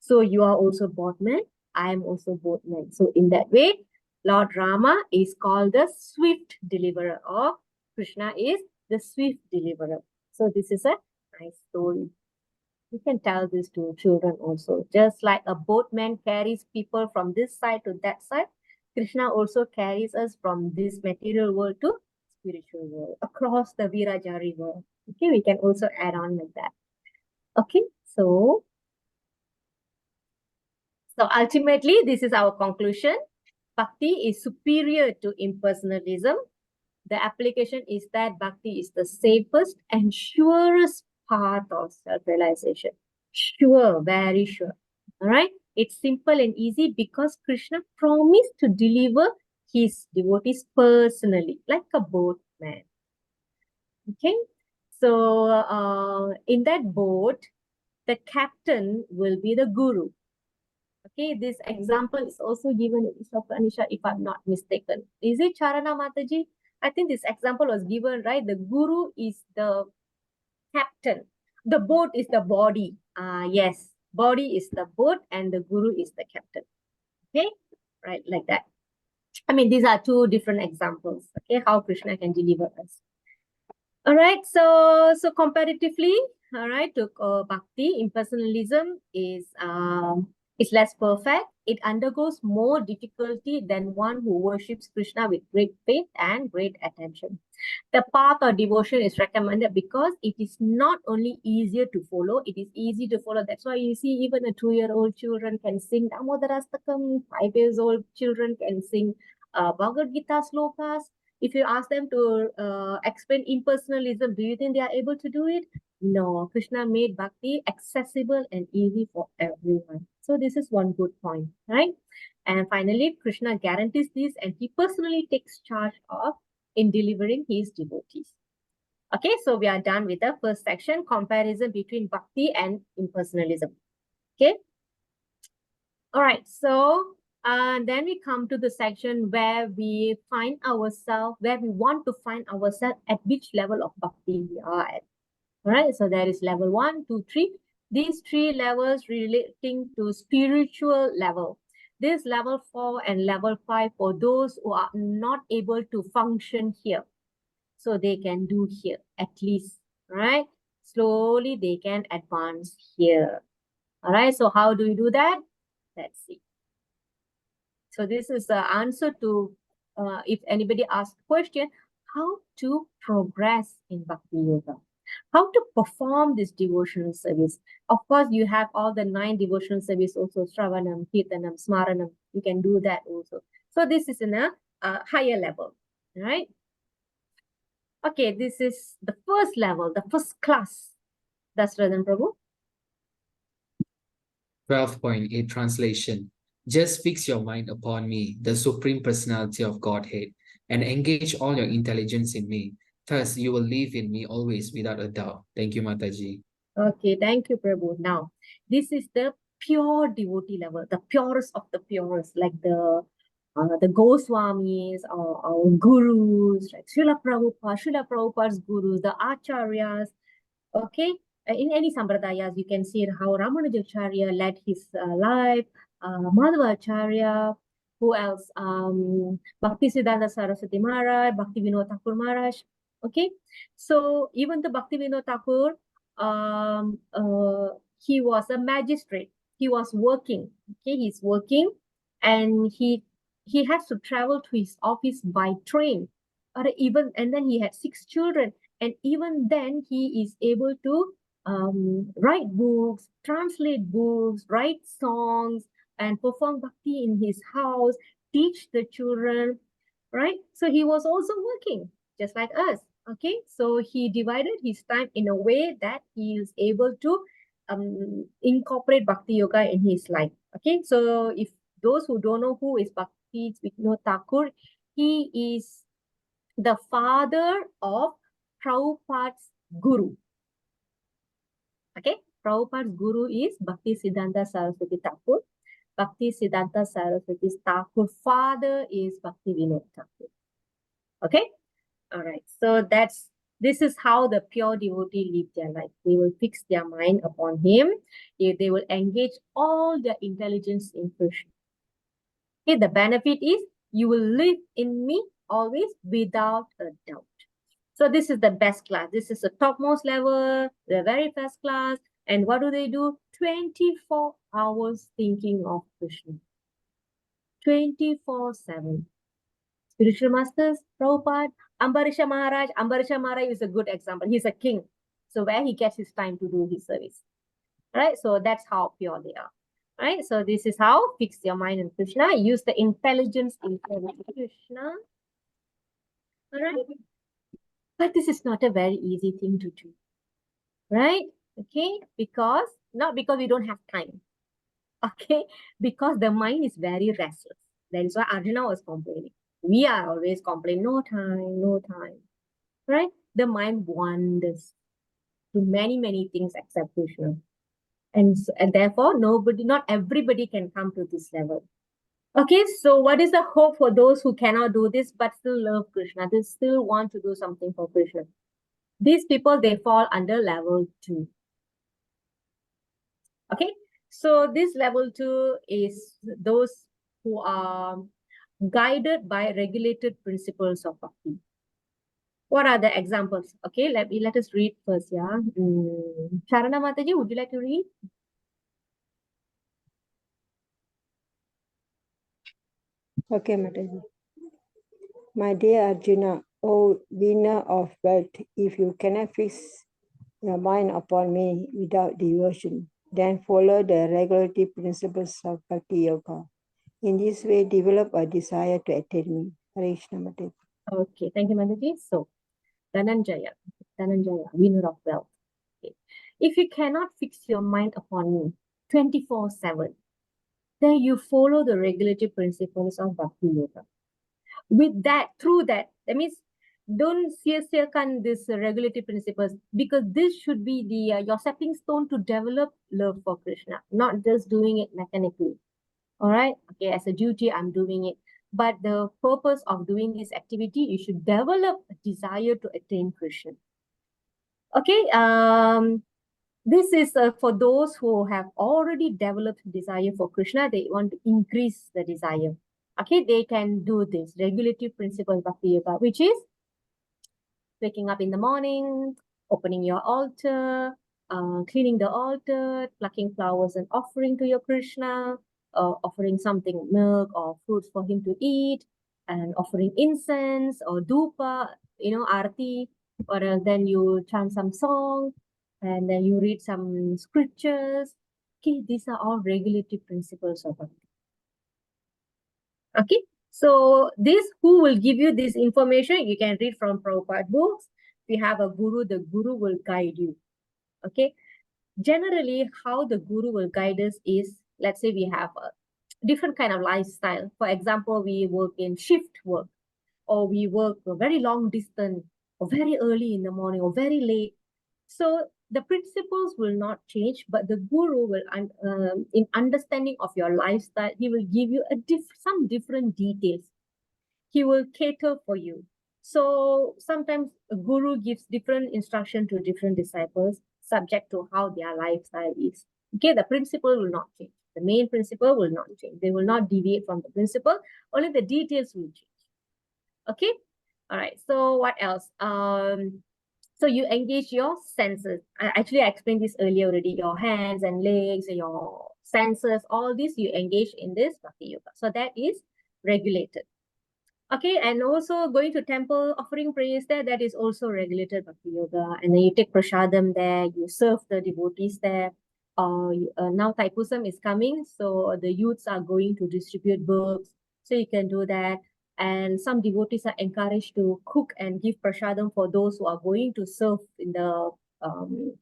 So you are also boatman. I am also boatman. So in that way, Lord Rama is called the swift deliverer, or Krishna is the swift deliverer. So this is a nice story. You can tell this to children also. Just like a boatman carries people from this side to that side, Krishna also carries us from this material world to spiritual world, across the Viraja river. Okay, we can also add on like that. Okay, so ultimately, this is our conclusion. Bhakti is superior to impersonalism. The application is that Bhakti is the safest and surest path of self-realization. Sure, very sure. All right. It's simple and easy because Krishna promised to deliver his devotees personally, like a boatman. Okay. So in that boat, the captain will be the guru. Okay, this example is also given in Upanishads, if I'm not mistaken. Is it Charana Mataji? I think this example was given, right? The guru is the captain. The boat is the body. Yes, body is the boat and the guru is the captain. Okay, right, like that. I mean, these are two different examples. Okay, how Krishna can deliver us. All right, so comparatively, all right, to Bhakti, impersonalism is It's less perfect. It undergoes more difficulty than one who worships Krishna with great faith and great attention. The path of devotion is recommended because it is not only easier to follow, it is easy to follow. That's why you see even a 2-year-old children can sing Damodarastakam, 5 years old children can sing Bhagavad Gita slokas. If you ask them to explain impersonalism, do you think they are able to do it? No. Krishna made bhakti accessible and easy for everyone. So this is one good point, right? And finally, Krishna guarantees this and he personally takes charge of in delivering his devotees. Okay, so we are done with the first section, comparison between bhakti and impersonalism. Okay. All right, so then we come to the section where we find ourselves, where we want to find ourselves at which level of bhakti we are at. All right, so there is level 1, 2, 3. These 3 levels relating to spiritual level. This level 4 and level 5 for those who are not able to function here. So they can do here at least, right? Slowly they can advance here. All right, so how do we do that? Let's see. So this is the answer to, if anybody asks question, how to progress in Bhakti Yoga. How to perform this devotional service. Of course, you have all the 9 devotional service also, Shravanam, Kirtanam, Smaranam. You can do that also. So this is in a higher level, right? Okay, this is the first level, the first class. That's Radhan Prabhu. 12.8 translation. Just fix your mind upon me, the Supreme Personality of Godhead, and engage all your intelligence in me. Thus, you will live in me always without a doubt. Thank you, Mataji. Okay, thank you, Prabhu. Now, this is the pure devotee level, the purest of the purest, like the Goswamis or gurus, like Srila Prabhupada's gurus, the acharyas. Okay, in any sampradayas, you can see how Ramanujacharya led his life, Madhvacharya, who else? Bhaktisiddhanta Saraswati Maharaj, Bhakti Vinod Thakur Maharaj. Okay, so even the Bhakti Vinod Thakur, he was a magistrate. He was working. Okay, he's working, and he has to travel to his office by train. Or even, and then he had 6 children, and even then he is able to write books, translate books, write songs, and perform bhakti in his house, teach the children, right? So he was also working just like us. Okay, so he divided his time in a way that he is able to incorporate bhakti yoga in his life. Okay, so if those who don't know who is Bhakti Vinod Thakur, he is the father of Prabhupada's guru. Okay, Prabhupada's guru is Bhakti Siddhanta Saraswati Thakur. Bhakti Siddhanta Saraswati Thakur's father is Bhakti Vinod Thakur. Okay, all right. So this is how the pure devotee live their life. They will fix their mind upon him. They will engage all their intelligence in Krishna. Okay, the benefit is you will live in me always without a doubt. So this is the best class. This is the topmost level, the very first class. And what do they do? 24 hours thinking of Krishna. 24/7. Spiritual masters, Prabhupada, Ambarisha Maharaj. Ambarisha Maharaj is a good example. He's a king. So where he gets his time to do his service. Right? So that's how pure they are. Right? So this is how fix your mind in Krishna. Use the intelligence in Krishna. All right? But this is not a very easy thing to do. Right? Okay? Not because we don't have time. Okay? Because the mind is very restless. That is why Arjuna was complaining. We are always complaining, no time, no time. Right? The mind wanders to many, many things except Krishna. And therefore, not everybody can come to this level. Okay, so what is the hope for those who cannot do this but still love Krishna? They still want to do something for Krishna. These people, they fall under level 2. Okay, so this level 2 is those who are guided by regulated principles of bhakti. What are the examples? Okay, let us read first. Yeah, Sharana Mataji, would you like to read? Okay, Mataji. My dear Arjuna, O winner of wealth, if you cannot fix your mind upon me without devotion, then follow the regulative principles of Bhakti Yoga. In this way, develop a desire to attain me. Hare Krishna, Mataji. Okay, thank you, Mataji. So, Dhananjaya, winner of wealth. Okay. If you cannot fix your mind upon me 24/7, then you follow the regulative principles of Bhakti Yoga. With that, through that means don't sia-siakan this regulative principles, because this should be the your stepping stone to develop love for Krishna, not just doing it mechanically. All right, okay, as a duty I'm doing it, but the purpose of doing this activity, you should develop a desire to attain Krishna. Okay, this is for those who have already developed desire for Krishna. They want to increase the desire. Okay, they can do this regulative principle of Bhakti Yoga, which is waking up in the morning, opening your altar, cleaning the altar, plucking flowers and offering to your Krishna, offering something, milk or fruits for him to eat, and offering incense or dupa, arati, or then you chant some song, and then you read some scriptures. Okay, these are all regulative principles of Bhakti. Okay, so this, who will give you this information? You can read from Prabhupada books. If you have a guru, the guru will guide you. Okay, generally how the guru will guide us is, let's say we have a different kind of lifestyle. For example, we work in shift work, or we work a very long distance, or very early in the morning, or very late. So the principles will not change, but the guru will, in understanding of your lifestyle, he will give you some different details. He will cater for you. So sometimes a guru gives different instruction to different disciples, subject to how their lifestyle is. Okay, the principle will not change. The main principle will not change. They will not deviate from the principle. Only the details will change. Okay. All right. So what else? So you engage your senses. Actually, I explained this earlier already. Your hands and legs, your senses, all this you engage in this Bhakti Yoga. So that is regulated. Okay, and also going to temple, offering prayers there, that is also regulated Bhakti Yoga. And then you take prasadam there, you serve the devotees there. Now Thaipusam is coming, so the youths are going to distribute books. So you can do that. And some devotees are encouraged to cook and give prasadam for those who are going to serve in the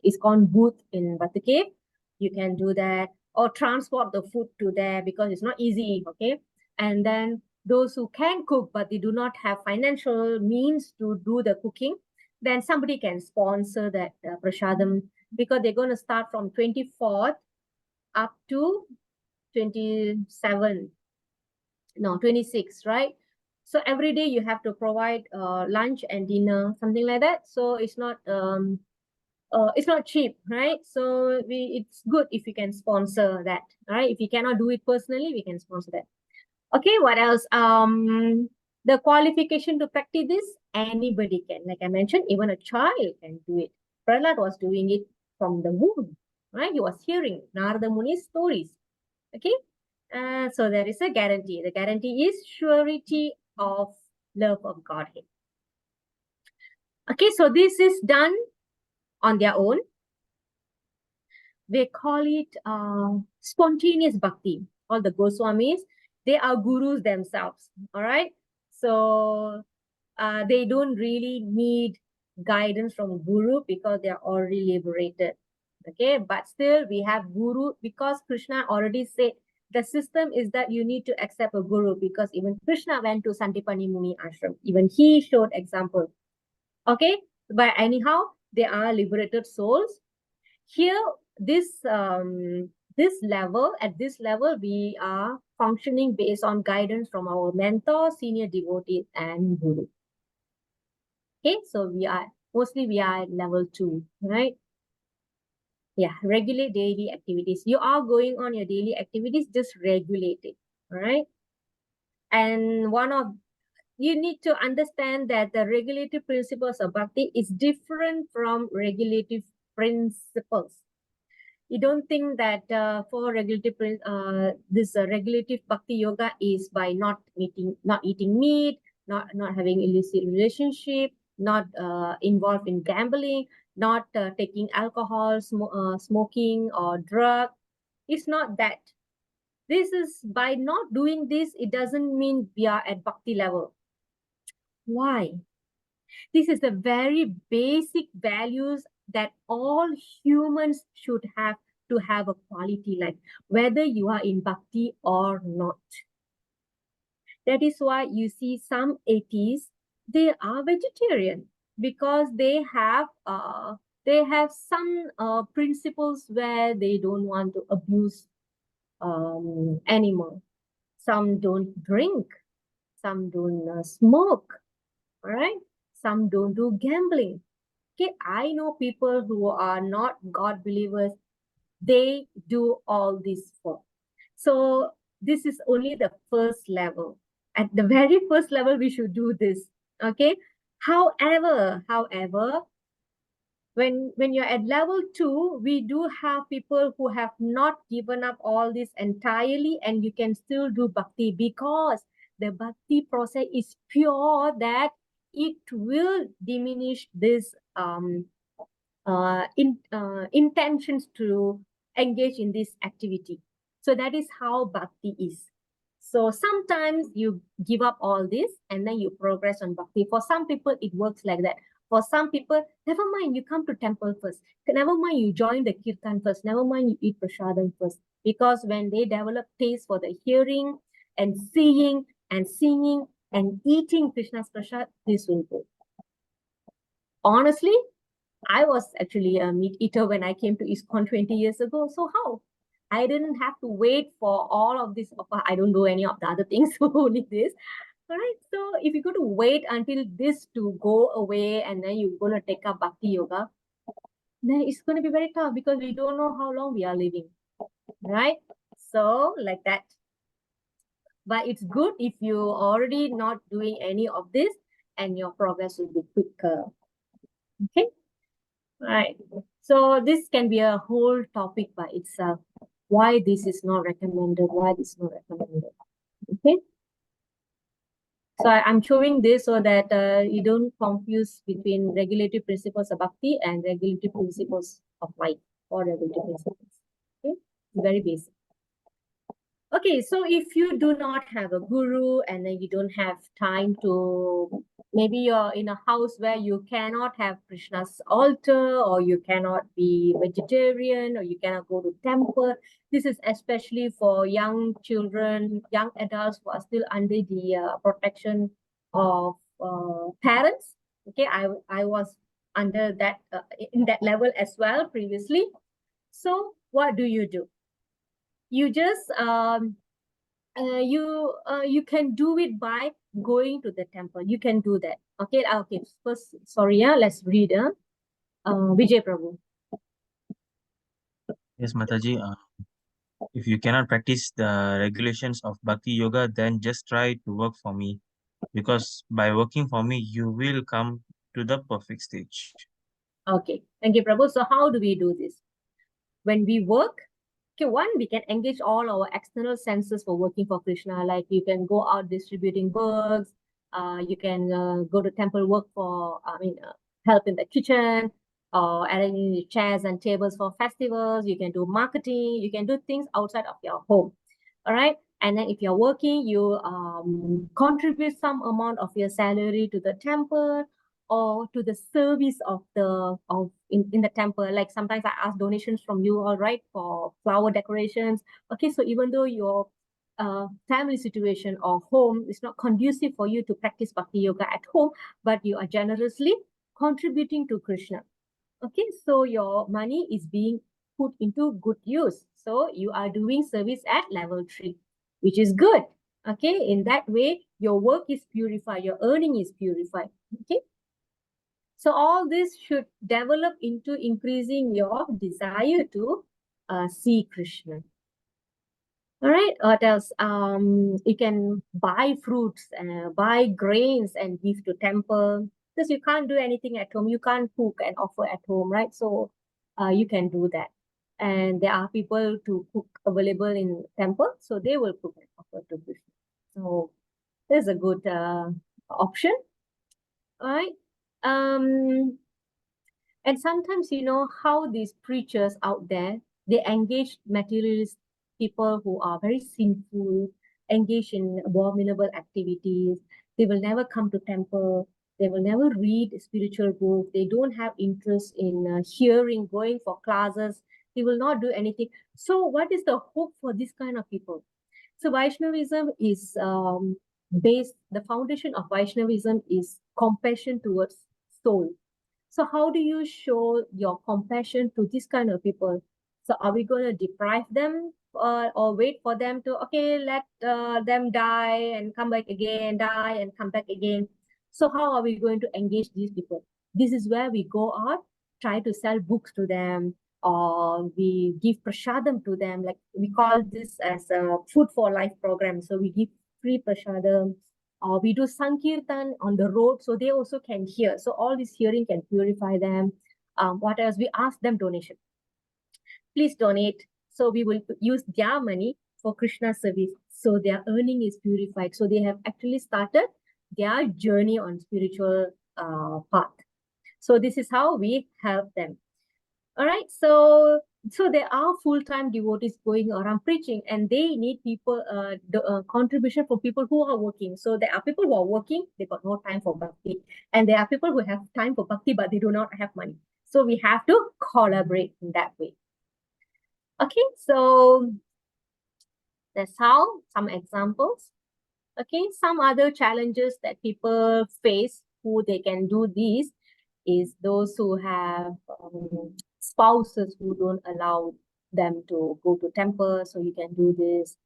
ISKCON booth in Batake. You can do that, or transport the food to there, because it's not easy, okay? And then those who can cook, but they do not have financial means to do the cooking, then somebody can sponsor that prasadam, because they're going to start from 24th up to 26, right? So every day you have to provide lunch and dinner, something like that. So it's not cheap, right? So it's good if you can sponsor that, right? If you cannot do it personally, we can sponsor that. Okay, what else? The qualification to practice this, anybody can. Like I mentioned, even a child can do it. Prahlad was doing it from the womb, right? He was hearing Narada Muni's stories. Okay, so there is a guarantee. The guarantee is surety of love of Godhead. Okay, so this is done on their own. They call it spontaneous bhakti. All the Goswamis, they are gurus themselves. All right, so they don't really need guidance from guru, because they are already liberated. Okay, but still we have guru, because Krishna already said the system is that you need to accept a guru, because even Krishna went to Santipani Muni ashram. Even he showed example. Okay, but anyhow, they are liberated souls. Here, this level, at this level, we are functioning based on guidance from our mentor, senior devotees, and guru. Okay, so we are at level 2, right? Yeah, regulate daily activities. You are going on your daily activities, just regulate it, all right? And you need to understand that the regulative principles of bhakti is different from regulative principles. You don't think that for this regulative bhakti yoga is by not eating meat, not having illicit relationship, not involved in gambling, not taking alcohol, smoking or drug. It's not that. This is by not doing this, it doesn't mean we are at bhakti level. Why? This is the very basic values that all humans should have to have a quality life, whether you are in bhakti or not. That is why you see some atheists, they are vegetarian because they have some principles where they don't want to abuse animal. Some don't drink, some don't smoke, all right? Some don't do gambling. Okay, I know people who are not God believers, they do all this for. So this is only the first level. At the very first level, we should do this. Okay. However, when you're at level 2, we do have people who have not given up all this entirely, and you can still do bhakti because the bhakti process is pure, that it will diminish this intentions to engage in this activity. So that is how bhakti is. So sometimes you give up all this and then you progress on bhakti. For some people, it works like that. For some people, never mind, you come to temple first. Never mind, you join the kirtan first. Never mind, you eat prasadam first. Because when they develop taste for the hearing and seeing and singing and eating Krishna's prasad, this will go. Honestly, I was actually a meat eater when I came to ISKCON 20 years ago. So how? I didn't have to wait for all of this. I don't do any of the other things, only this. All right. So if you're going to wait until this to go away and then you're going to take up bhakti yoga, then it's going to be very tough because we don't know how long we are living. Right? So like that. But it's good if you're already not doing any of this and your progress will be quicker. Okay. Right. So this can be a whole topic by itself. Why this is not recommended, why this is not recommended. Okay. So I'm showing this so that you don't confuse between regulative principles of bhakti and regulative principles of life or regulative principles. Okay. Very basic. Okay, so if you do not have a guru and then you don't have time to, maybe you're in a house where you cannot have Krishna's altar, or you cannot be vegetarian, or you cannot go to temple. This is especially for young children, young adults who are still under the protection of parents. Okay, I was under that, in that level as well previously. So what do? You just you can do it by going to the temple. You can do that. Okay. Okay. First, sorry. Let's read. Vijay Prabhu. Yes, Mataji. If you cannot practice the regulations of Bhakti Yoga, then just try to work for me. Because by working for me, you will come to the perfect stage. Okay. Thank you, Prabhu. So how do we do this? When we work, okay, one, we can engage all our external senses for working for Krishna. Like you can go out distributing books. You can go to temple, work for, help in the kitchen, or arranging the chairs and tables for festivals. You can do marketing. You can do things outside of your home. All right. And then if you're working, you contribute some amount of your salary to the temple or to the service of in the temple. Like sometimes I ask donations from you, all right, for flower decorations. Okay, so even though your family situation or home is not conducive for you to practice bhakti yoga at home, but you are generously contributing to Krishna. Okay, so your money is being put into good use. So you are doing service at level 3, which is good. Okay, in that way, your work is purified, your earning is purified. Okay. So all this should develop into increasing your desire to see Krishna. All right. What else? You can buy fruits, buy grains and give to temple, because you can't do anything at home. You can't cook and offer at home, right? So you can do that. and there are people to cook available in temple, so they will cook and offer to Krishna. So there's a good option. All right. And sometimes, you know, how these preachers out there, they engage materialist people who are very sinful, engage in abominable activities. They will never come to temple. They will never read spiritual books. They don't have interest in hearing, going for classes. They will not do anything. So what is the hope for this kind of people? So Vaishnavism is the foundation of Vaishnavism is compassion towards soul. So how do you show your compassion to this kind of people? So are we going to deprive them or wait for them to, okay, let them die and come back again, die and come back again? So how are we going to engage these people? This is where we go out, try to sell books to them, or we give prasadam to them. Like we call this as a food for life program. So we give free prasadam, or we do sankirtan on the road so they also can hear. So all this hearing can purify them. What else? We ask them donation. Please donate. So we will use their money for Krishna service. So their earning is purified. So they have actually started their journey on spiritual path. So this is how we help them. All right. So there are full-time devotees going around preaching, and they need people, the contribution from people who are working. So there are people who are working, they got no time for bhakti. And there are people who have time for bhakti, but they do not have money. So we have to collaborate in that way. Okay, so that's how some examples. Okay, some other challenges that people face who they can do this is those who have spouses who don't allow them to go to temple, so you can do this.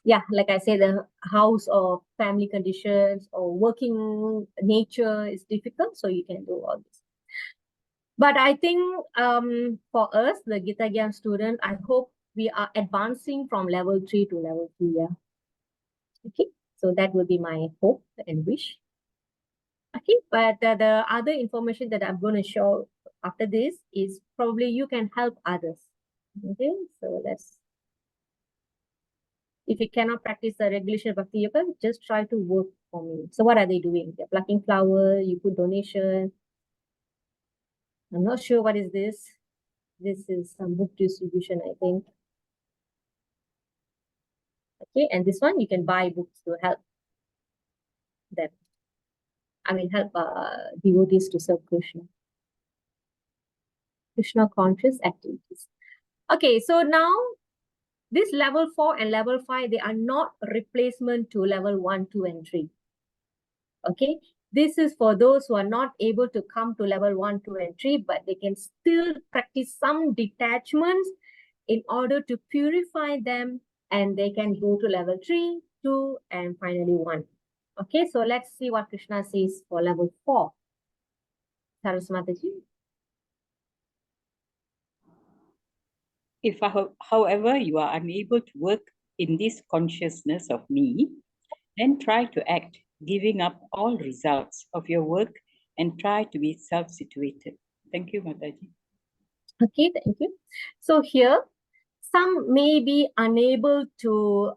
Yeah, like I said, the house or family conditions or working nature is difficult, so you can do all this. But I think for us, the Gita Gyan student, I hope we are advancing from level 3 to level 3. Yeah. Okay, so that will be my hope and wish. Okay, but the other information that I'm going to show after this is probably you can help others. Okay, so if you cannot practice the regulation bhakti yoga, just try to work for me. So what are they doing? They're plucking flower, you put donation. I'm not sure what is this. This is some book distribution, I think. Okay, and this one you can buy books to help them. I mean, help devotees to serve Krishna. Krishna conscious activities. Okay, so now this level 4 and level 5, they are not replacement to level 1, 2, and 3. Okay, this is for those who are not able to come to level 1, 2, and 3, but they can still practice some detachments in order to purify them, and they can go to level 3, 2, and finally 1. Okay, so let's see what Krishna says for level 4. Saraswati. If, however, you are unable to work in this consciousness of me, then try to act, giving up all results of your work and try to be self-situated. Thank you, Mataji. Okay, thank you. So here, some may be unable to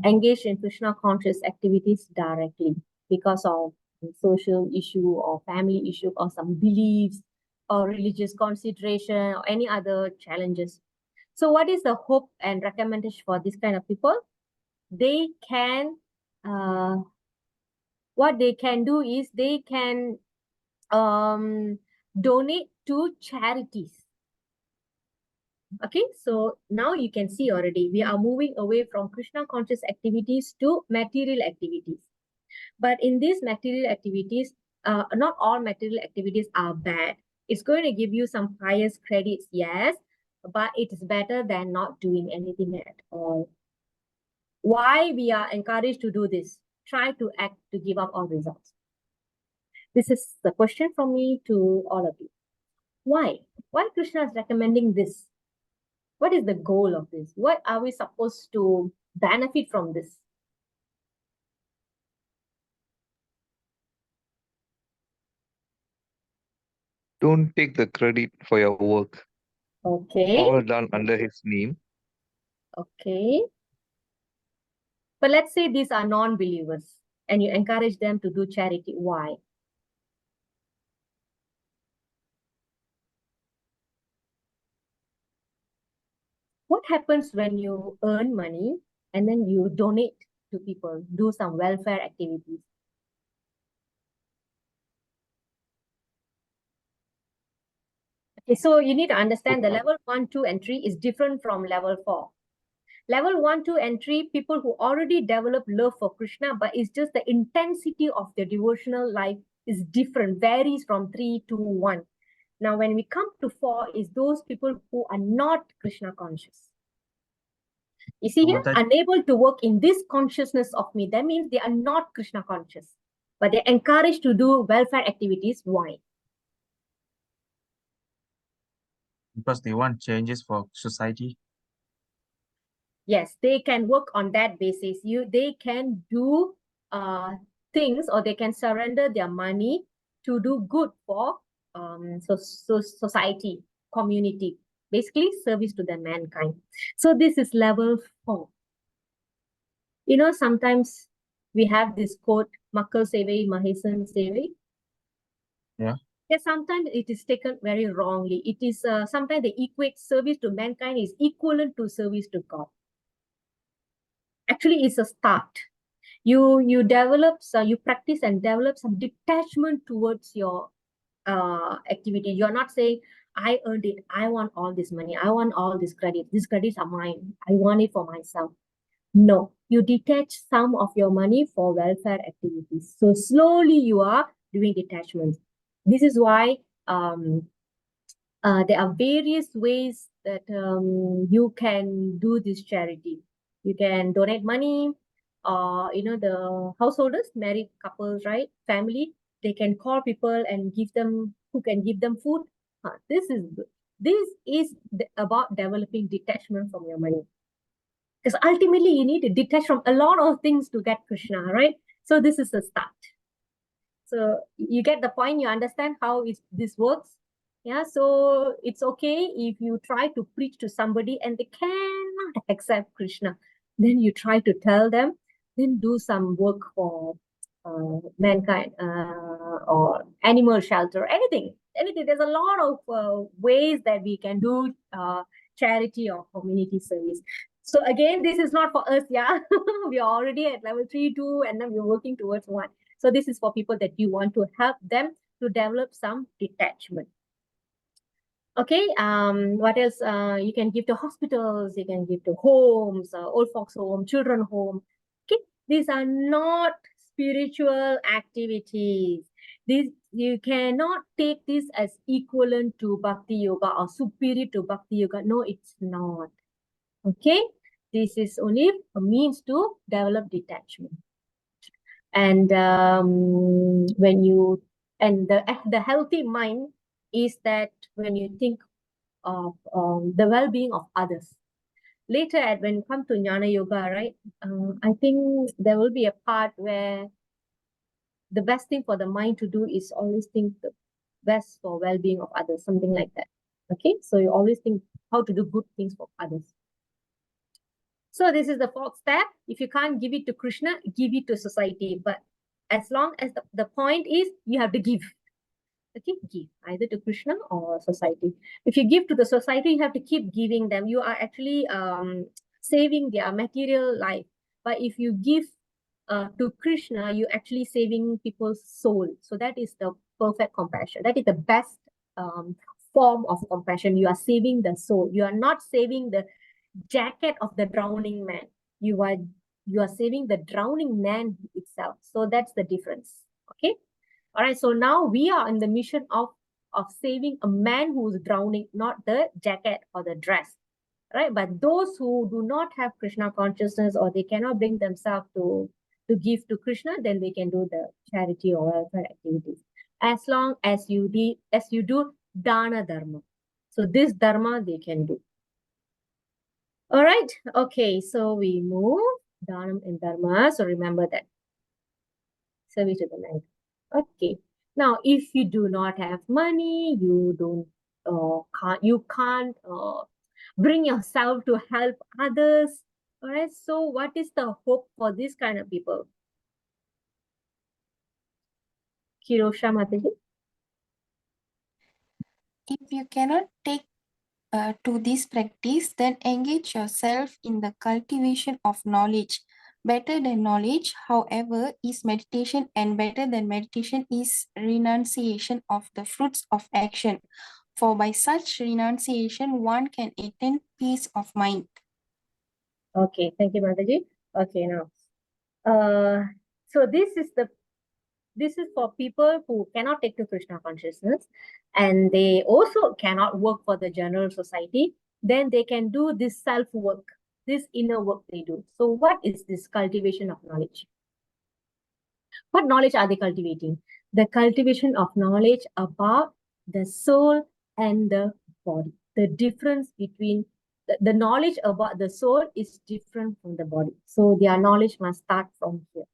engage in Krishna conscious activities directly because of social issue or family issue or some beliefs or religious consideration or any other challenges. So what is the hope and recommendation for this kind of people? They can, what they can do is they can donate to charities. Okay, so now you can see already we are moving away from Krishna conscious activities to material activities. But in these material activities, not all material activities are bad. It's going to give you some pious credits, yes, but it is better than not doing anything at all. Why we are encouraged to do this? Try to act to give up all results. This is the question from me to all of you. Why? Why Krishna is recommending this? What is the goal of this? What are we supposed to benefit from this? Don't take the credit for your work. Okay. all done under his name. Okay. But let's say these are non-believers and you encourage them to do charity. Why? What happens when you earn money and then you donate to people, do some welfare activities? Okay, so you need to understand the level 1, 2, and 3 is different from level 4. Level 1, 2, and 3, people who already develop love for Krishna, but it's just the intensity of their devotional life is different, varies from 3 to 1. Now, when we come to 4, is those people who are not Krishna conscious. You see here, unable to work in this consciousness of me, that means they are not Krishna conscious, but they're encouraged to do welfare activities. Why? Because they want changes for society. Yes, they can work on that basis. They can do things, or they can surrender their money to do good for society, community, basically service to the mankind. So this is level 4. You know, sometimes we have this quote, Makkal Sevai, Mahesan Sevai. Yeah. Yeah, sometimes it is taken very wrongly. It is sometimes they equate service to mankind is equivalent to service to God. Actually, it's a start. You develop, so you practice and develop some detachment towards your activity. You're not saying, I earned it, I want all this money, I want all this credit, these credits are mine, I want it for myself. No, you detach some of your money for welfare activities. So slowly you are doing detachment. This is why there are various ways that you can do this charity. You can donate money, you know, the householders, married couples, right? Family, they can call people and give them, who can give them food. This is good. This is about developing detachment from your money. Because ultimately, you need to detach from a lot of things to get Krishna, right? So this is a start. So you get the point, you understand how this works. Yeah, so it's okay if you try to preach to somebody and they cannot accept Krishna. Then you try to tell them, then do some work for mankind or animal shelter, anything. There's a lot of ways that we can do charity or community service. So again, this is not for us, yeah. We are already at level 3, 2, and then we're working towards 1. So this is for people that you want to help them to develop some detachment. Okay, what else? You can give to hospitals, you can give to homes, old folks home, children home. Okay, these are not spiritual activities. You cannot take this as equivalent to Bhakti Yoga or superior to Bhakti Yoga. No, it's not. Okay, this is only a means to develop detachment. And the healthy mind is that when you think of the well-being of others. Later, when you come to Jnana Yoga, right, I think there will be a part where the best thing for the mind to do is always think the best for well-being of others, something like that. Okay, so you always think how to do good things for others. So this is the 4th step. If you can't give it to Krishna, give it to society. But as long as the point is, you have to give. Okay, give either to Krishna or society. If you give to the society, you have to keep giving them. You are actually saving their material life. But if you give to Krishna, you're actually saving people's soul. So that is the perfect compassion. That is the best form of compassion. You are saving the soul. You are not saving the jacket of the drowning man. You are saving the drowning man itself. So that's the difference. Okay. All right. So now we are in the mission of saving a man who's drowning, not the jacket or the dress. Right. But those who do not have Krishna consciousness, or they cannot bring themselves to give to Krishna, then they can do the charity or welfare activities. As long as you do dana dharma. So this dharma they can do. All right. Okay. So we move dhanam and dharma. So remember that. Service to the man. Okay. Now, if you do not have money, you don't you can't bring yourself to help others. All right. So what is the hope for this kind of people? Kirosha Mataji. If you cannot take to this practice, then engage yourself in the cultivation of knowledge. Better than knowledge, however, is meditation, and better than meditation is renunciation of the fruits of action. For by such renunciation, one can attain peace of mind. Okay, thank you, Mataji. Okay, now, so this is for people who cannot take to Krishna consciousness, and they also cannot work for the general society. Then they can do this self work, this inner work they do. So what is this cultivation of knowledge? What knowledge are they cultivating? The cultivation of knowledge about the soul and the body. The difference between the knowledge about the soul is different from the body. So their knowledge must start from here.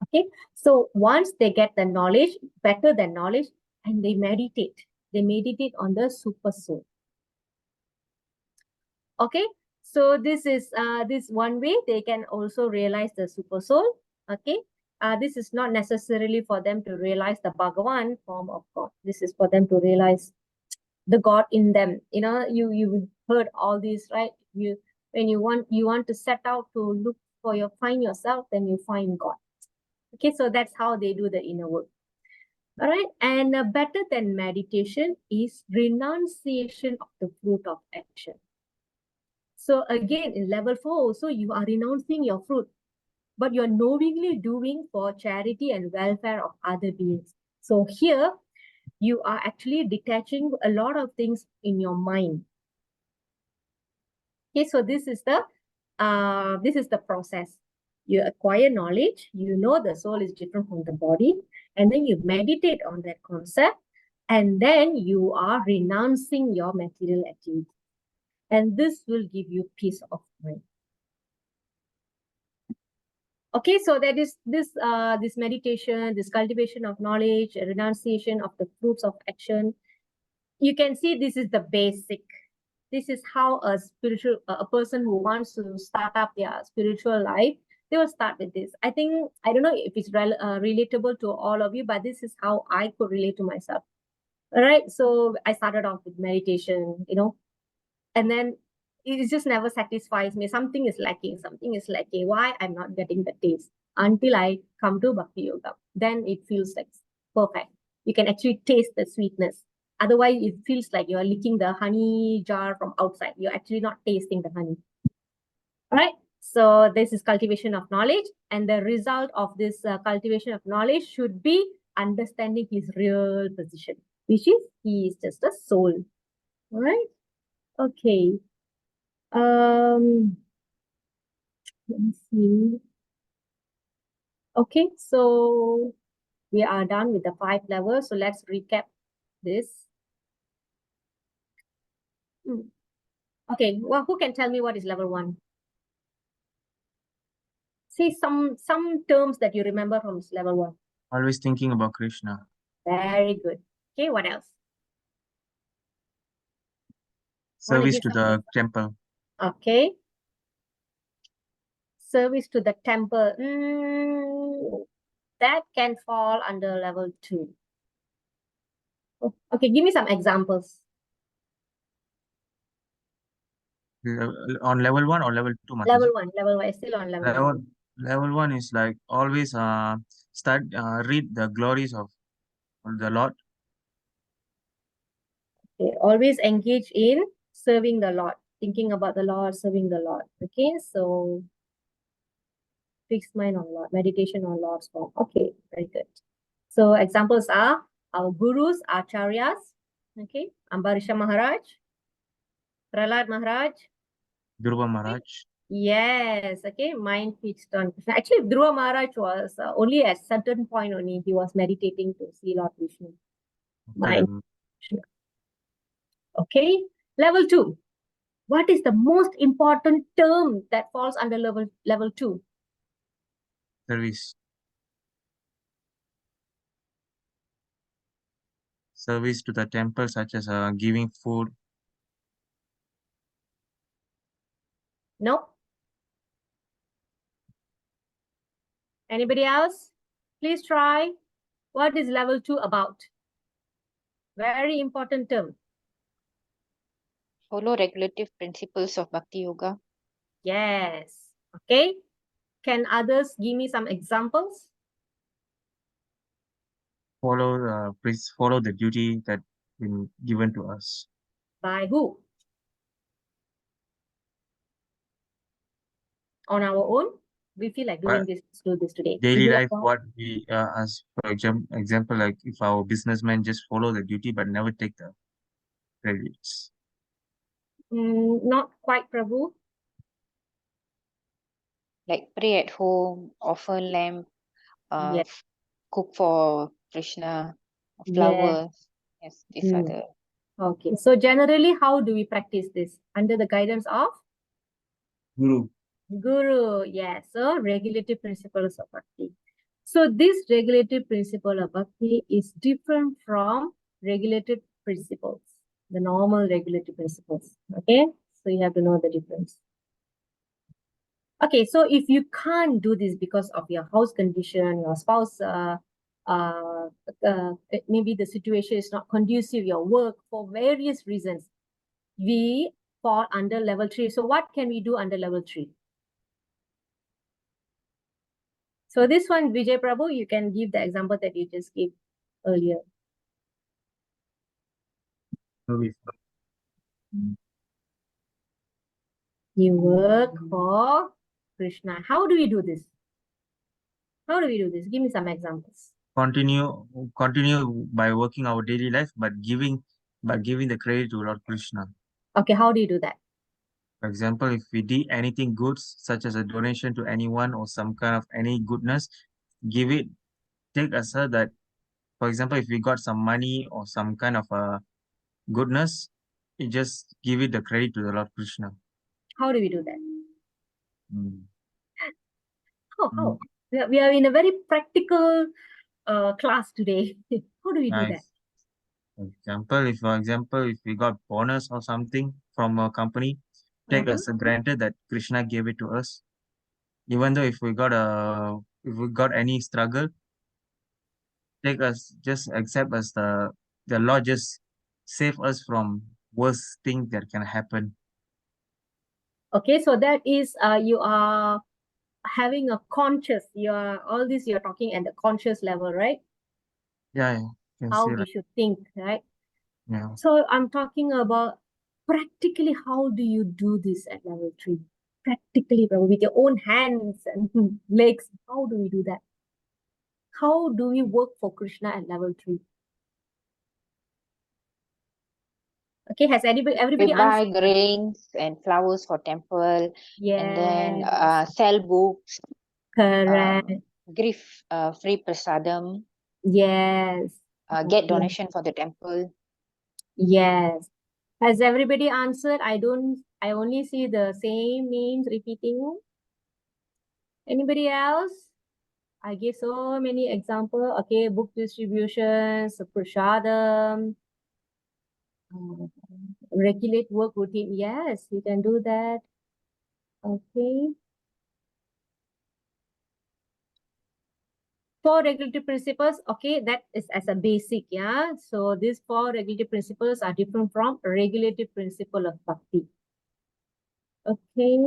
Okay, so once they get the knowledge, better than knowledge, and they meditate on the super soul. Okay, so this is this one way they can also realize the super soul. Okay, this is not necessarily for them to realize the Bhagavan form of God. This is for them to realize the God in them. You know, you heard all these, right? When you want to set out to look for find yourself, then you find God. Okay, so that's how they do the inner work. All right, and better than meditation is renunciation of the fruit of action. So again, in level 4 also, you are renouncing your fruit, but you're knowingly doing for charity and welfare of other beings. So here, you are actually detaching a lot of things in your mind. Okay, so this is the process. You acquire knowledge, you know the soul is different from the body, and then you meditate on that concept, and then you are renouncing your material activity. And this will give you peace of mind. Okay, so that is this meditation, this cultivation of knowledge, renunciation of the fruits of action. You can see this is the basic. This is how a person who wants to start up their spiritual life, they will start with this. I don't know if it's relatable to all of you, but this is how I could relate to myself. All right, so I started off with meditation, and then it just never satisfies me. Something is lacking. Why I'm not getting the taste? Until I come to Bhakti Yoga, then it feels like perfect. You can actually taste the sweetness. Otherwise, it feels like you're licking the honey jar from outside. You're actually not tasting the honey. All right. So this is cultivation of knowledge. And the result of this cultivation of knowledge should be understanding his real position, which is he is just a soul. All right. Okay. Let me see. Okay, so we are done with the 5 levels. So let's recap this. Okay, well, who can tell me what is level 1? See some terms that you remember from level 1. Always thinking about Krishna. Very good. Okay, what else? Service to the temple. Okay. Service to the temple. That can fall under level 2. Okay, give me some examples. On level 1 or level 2, Mataji? Level 1, still on level 1. Level 1 is like always read the glories of the Lord. Okay, always engage in serving the Lord, thinking about the Lord, serving the Lord. Okay, so fixed mind on Lord, meditation on Lord's form. Okay, very good. So examples are our gurus, acharyas. Okay, Ambarisha Maharaj, Prahlad Maharaj, Dhruva Maharaj. Yes, okay, mind fixed on Krishna. Actually, Dhruva Maharaj was only at certain point only he was meditating to see Lord Vishnu. Mind Krishna. Okay, level 2. What is the most important term that falls under level 2? Service. service to the temple, such as giving food. No? Anybody else? Please try. What is level 2 about? Very important term. Follow regulative principles of Bhakti Yoga. Yes. Okay. Can others give me some examples? Follow the duty that been given to us. By who? On our own? We feel like doing But this, let's do this today. daily Is it life, about- what we as for example, like if our businessmen just follow the duty but never take the credits. Not quite, Prabhu. Like pray at home, offer lamp, Yes. cook for Krishna, Yeah. flowers. Yes, these are the Okay. So generally, how do we practice this? Under the guidance of Guru. Guru. Yes. So regulative principles of Bhakti. So this regulative principle of Bhakti is different from regulated principles, the normal regulative principles. Okay. So you have to know the difference. Okay, so if you can't do this because of your house condition, your spouse, maybe the situation is not conducive, your work, for various reasons, we fall under level 3. So what can we do under level 3? So this one, Vijay Prabhu, you can give the example that you just gave earlier. You work for Krishna. How do we do this? How do we do this? Give me some examples. Continue by working our daily life, but giving the credit to Lord Krishna. Okay, how do you do that? For example, if we did anything good, such as a donation to anyone or some kind of any goodness, give it, take aside that, for example, if we got some money or some kind of goodness, you just give it the credit to the Lord Krishna. How do we do that? Mm. How? We are in a very practical class today. How do we do that? Nice. For example, if we got bonus or something from a company, take as a granted that Krishna gave it to us. Even though if we got any struggle, just accept as the Lord just save us from worst things that can happen. Okay, so that is you are having a conscious, all this you're talking at the conscious level, right? Yeah, can How see we right. should think, right? Yeah. So I'm talking about practically how do you do this at level 3? Practically, with your own hands and legs, how do we do that? How do we work for Krishna at level 3? Okay, has everybody we buy answered? grains and flowers for temple, and then Yes, sell books, correct. give free prasadam, Yes. get Okay. donation for the temple. Yes. Has everybody answered? I only see the same names repeating. Anybody else? I give so many examples. Okay, book distributions, prasadam, regulate work routine. Yes, you can do that. Okay. 4 regulative principles. Okay, that is as a basic, yeah. So these 4 regulative principles are different from regulative principle of bhakti. Okay.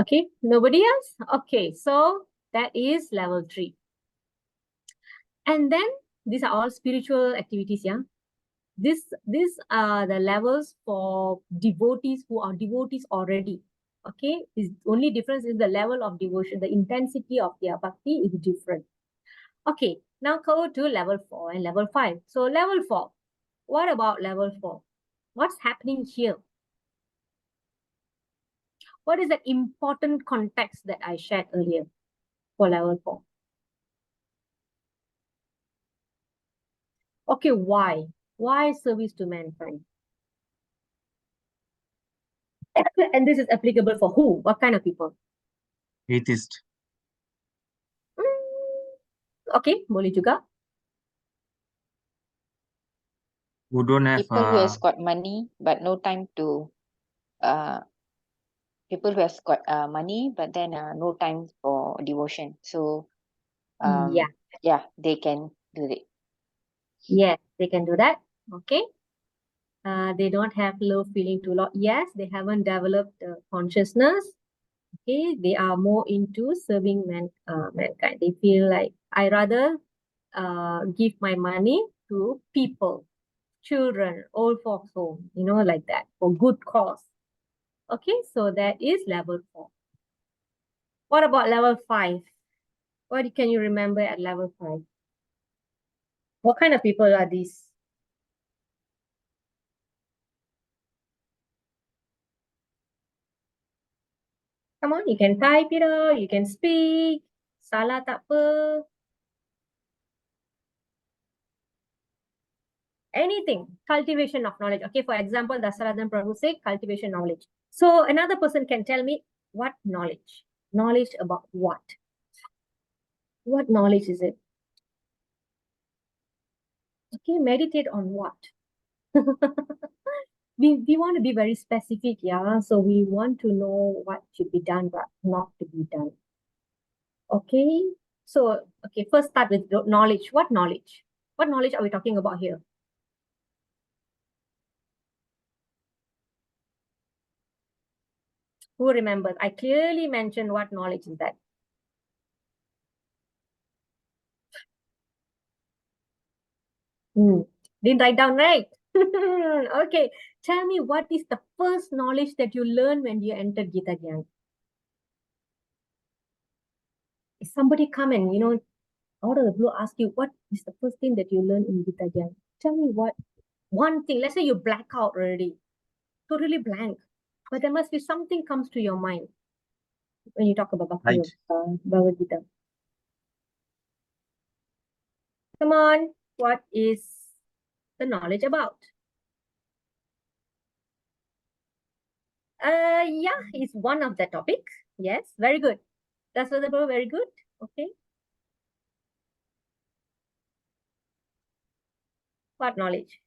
Okay, nobody else? Okay, so that is level 3. And then these are all spiritual activities, yeah. These are the levels for devotees who are devotees already. Okay, the only difference is the level of devotion, the intensity of their bhakti is different. Okay, now go to level 4 and level 5. So level 4, what about level 4? What's happening here? What is the important context that I shared earlier for level 4? Okay, why? Why service to mankind? And this is applicable for who? What kind of people? Atheist. Okay, boleh juga. who don't have People who has got money but no time to people who has got money but then no time for devotion. So Yeah, yeah, they can do it. yes, they can do that. Okay. They don't have love feeling too long. Yes, they haven't developed consciousness. Okay, they are more into serving mankind. They feel like I rather give my money to people, children, old folks home, like that, for good cause. Okay, so that is level 4. What about level 5? What can you remember at level 5? What kind of people are these? Come on, you can type it out, you can speak. Salah tak apa. Anything, cultivation of knowledge. Okay, for example, Dasaradan Prabhu said cultivation knowledge. So another person can tell me what knowledge? Knowledge about what? What knowledge is it? Okay, meditate on what? We want to be very specific, yeah. So we want to know what should be done, what not to be done. Okay. So, okay, first start with knowledge. What knowledge? What knowledge are we talking about here? Who remembers? I clearly mentioned what knowledge is that. Didn't write down, right? Okay. Tell me, what is the first knowledge that you learned when you entered Gita Gyan? If somebody come and, out of the blue ask you, what is the first thing that you learned in Gita Gyan? Tell me what. One thing. Let's say you black out already. Totally blank. But there must be something comes to your mind when you talk about Right. Bhagavad Gita. Come on. What is the knowledge about? Yeah, it's one of the topics. Yes, very good. That's what very good. Okay. What knowledge?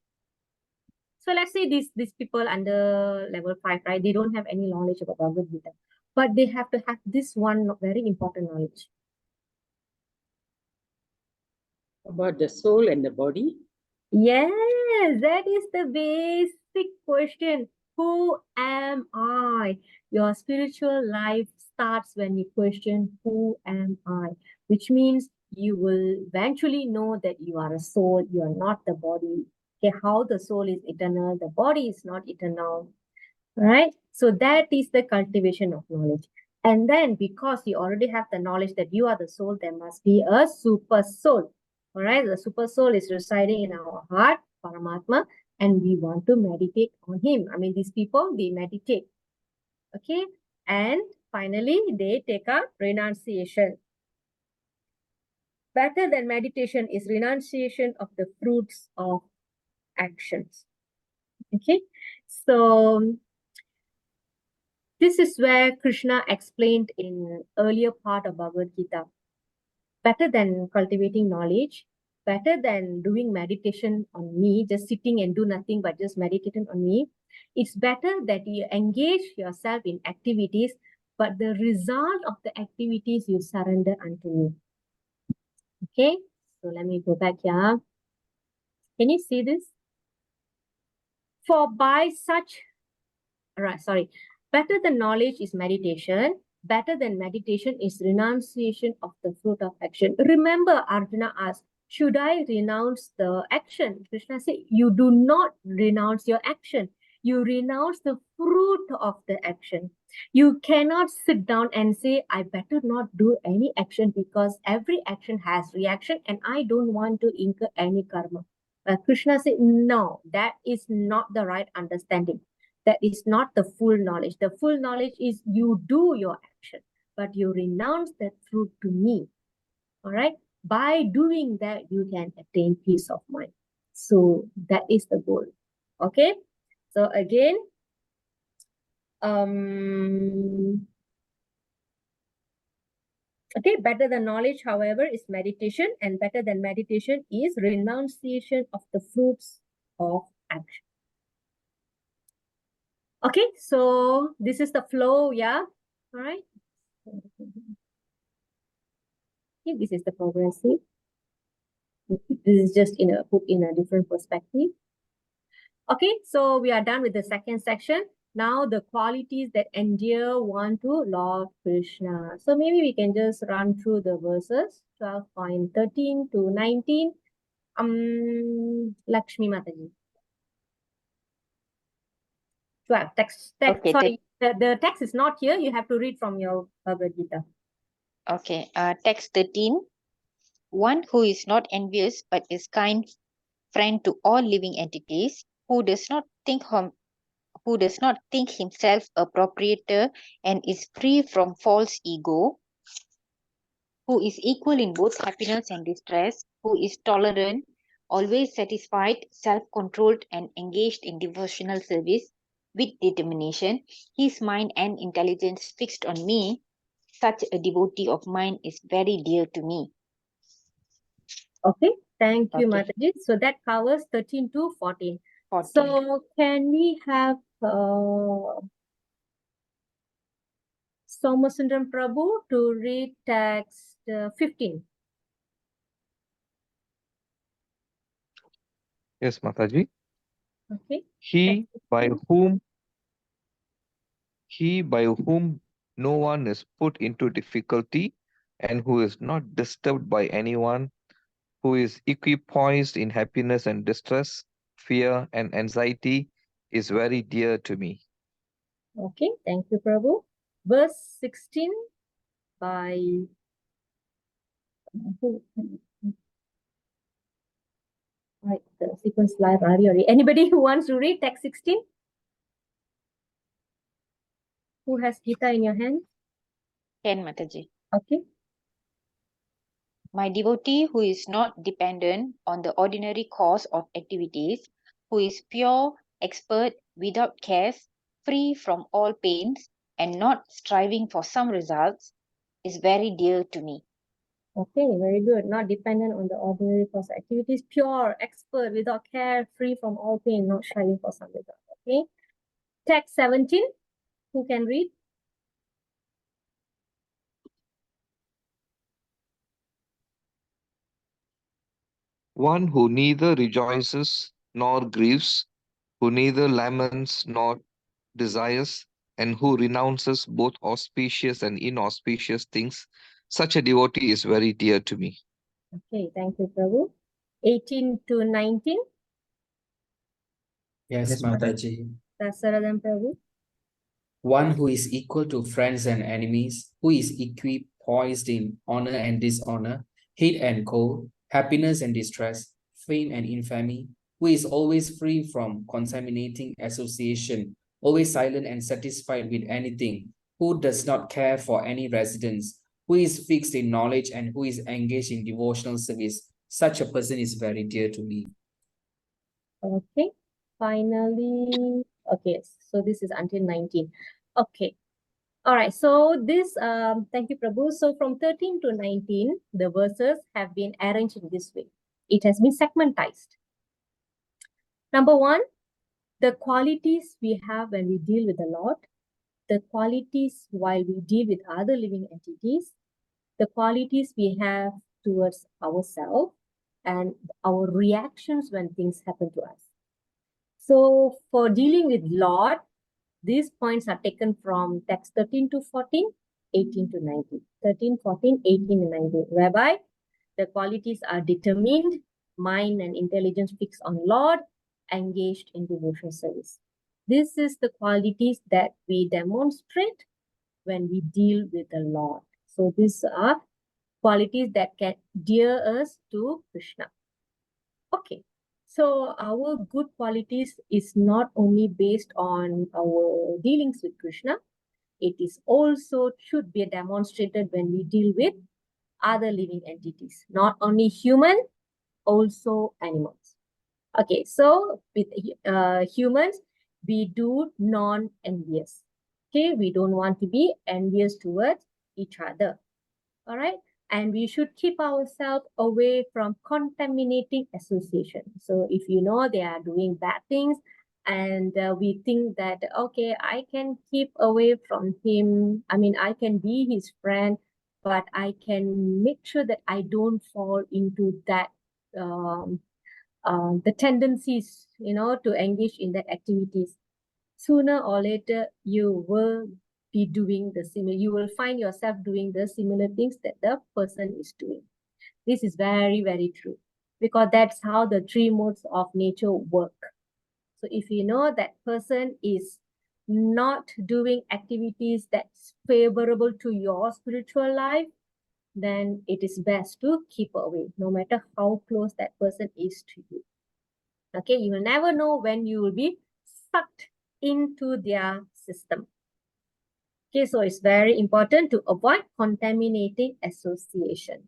So let's say these people under level 5, right? They don't have any knowledge about Bhagavad Gita, but they have to have this one very important knowledge. About the soul and the body? Yes, that is the basic question. Who am I? Your spiritual life starts when you question, who am I? Which means you will eventually know that you are a soul, you are not the body. Okay, how the soul is eternal, the body is not eternal. Right? So that is the cultivation of knowledge. And then because you already have the knowledge that you are the soul, there must be a super soul. All right, the super soul is residing in our heart, Paramatma, and we want to meditate on him. I mean, these people, they meditate. Okay, and finally, they take up renunciation. Better than meditation is renunciation of the fruits of actions. Okay, so this is where Krishna explained in earlier part of Bhagavad Gita. Better than cultivating knowledge, better than doing meditation on me, just sitting and do nothing but just meditating on me. It's better that you engage yourself in activities, but the result of the activities you surrender unto me. Okay, so let me go back here. Can you see this? For by such, better than knowledge is meditation. Better than meditation is renunciation of the fruit of action. Remember, Arjuna asked, should I renounce the action? Krishna said, you do not renounce your action. You renounce the fruit of the action. You cannot sit down and say, I better not do any action because every action has reaction and I don't want to incur any karma. But Krishna said, no, that is not the right understanding. That is not the full knowledge. The full knowledge is you do your action, but you renounce that fruit to me. All right. By doing that, you can attain peace of mind. So that is the goal. Okay. So again, okay, better than knowledge, however, is meditation, and better than meditation is renunciation of the fruits of action. Okay, so this is the flow, yeah. All right. Okay, this is the progressive. This is just put in a different perspective. Okay, so we are done with the second section. Now the qualities that endear one to Lord Krishna. So maybe we can just run through the verses 12.13 to 19. Lakshmi Mataji. 12. Text. Okay, Sorry, the text is not here. You have to read from your Bhagavad Gita. Okay, text 13. One who is not envious but is kind friend to all living entities, who does not think himself a proprietor and is free from false ego, who is equal in both happiness and distress, who is tolerant, always satisfied, self-controlled, and engaged in devotional service with determination, his mind and intelligence fixed on me, such a devotee of mine is very dear to me. Okay, thank you, Okay. Mataji. So that covers 13 to 14. 14. So can we have Somasundram Prabhu to read text 15? Yes, Mataji. Okay. He by whom no one is put into difficulty and who is not disturbed by anyone, who is equipoised in happiness and distress, fear and anxiety, is very dear to me. Okay, thank you, Prabhu. Verse 16 by right, the sequence live. Anybody who wants to read text 16? Who has Gita in your hand? Ken Mataji. Okay. My devotee who is not dependent on the ordinary course of activities, who is pure, expert, without cares, free from all pains, and not striving for some results, is very dear to me. Okay, very good. Not dependent on the ordinary course of activities, pure, expert, without care, free from all pain, not striving for some result. Okay. Text 17. Who can read? One who neither rejoices nor grieves, who neither laments nor desires, and who renounces both auspicious and inauspicious things, such a devotee is very dear to me. Okay, thank you, Prabhu. 18 to 19. Yes, Mataji. Dasaradhan Prabhu. One who is equal to friends and enemies, who is equipoised in honor and dishonor, heat and cold, happiness and distress, fame and infamy, who is always free from contaminating association, always silent and satisfied with anything, who does not care for any residence, who is fixed in knowledge and who is engaged in devotional service. Such a person is very dear to me. Okay. Finally, okay, so this is until 19. Okay. All right, so this, thank you, Prabhu. So from 13 to 19, the verses have been arranged in this way. It has been segmentized. Number one, the qualities we have when we deal with the Lord, the qualities while we deal with other living entities, the qualities we have towards ourselves, and our reactions when things happen to us. So for dealing with Lord, these points are taken from text 13 to 14, 18 to 19. 13, 14, 18, and 19, whereby the qualities are determined, mind and intelligence fixed on Lord, engaged in devotional service. This is the qualities that we demonstrate when we deal with the Lord. So these are qualities that can dear us to Krishna. Okay. So our good qualities is not only based on our dealings with Krishna, it is also should be demonstrated when we deal with other living entities, not only human, also animals. Okay, so with humans, we do non-envious. Okay, we don't want to be envious towards each other. All right. And we should keep ourselves away from contaminating association. So if you know they are doing bad things, and we think that, okay, I can keep away from him. I mean, I can be his friend, but I can make sure that I don't fall into that, the tendencies, to engage in that activities. Sooner or later, you will be doing the similar, you will find yourself doing the similar things that the person is doing. This is very, very true, because that's how the three modes of nature work. So if you know that person is not doing activities that's favorable to your spiritual life, then it is best to keep away, no matter how close that person is to you. Okay, you will never know when you will be sucked into their system. Okay, so it's very important to avoid contaminating association.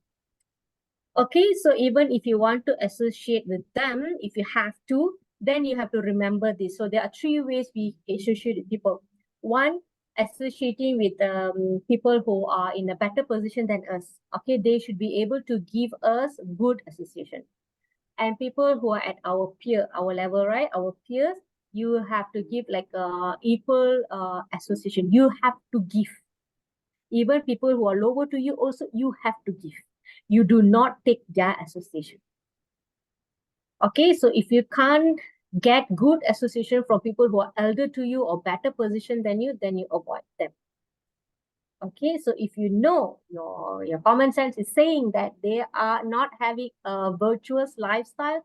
Okay, so even if you want to associate with them, if you have to, then you have to remember this. So there are three ways we associate with people. One, associating with people who are in a better position than us. Okay, they should be able to give us good association. And people who are at our level, right? Our peers, you have to give like equal association. You have to give. Even people who are lower to you also, you have to give. You do not take their association. Okay, so if you can't get good association from people who are elder to you or better position than you, then you avoid them. Okay, so if you know your common sense is saying that they are not having a virtuous lifestyle,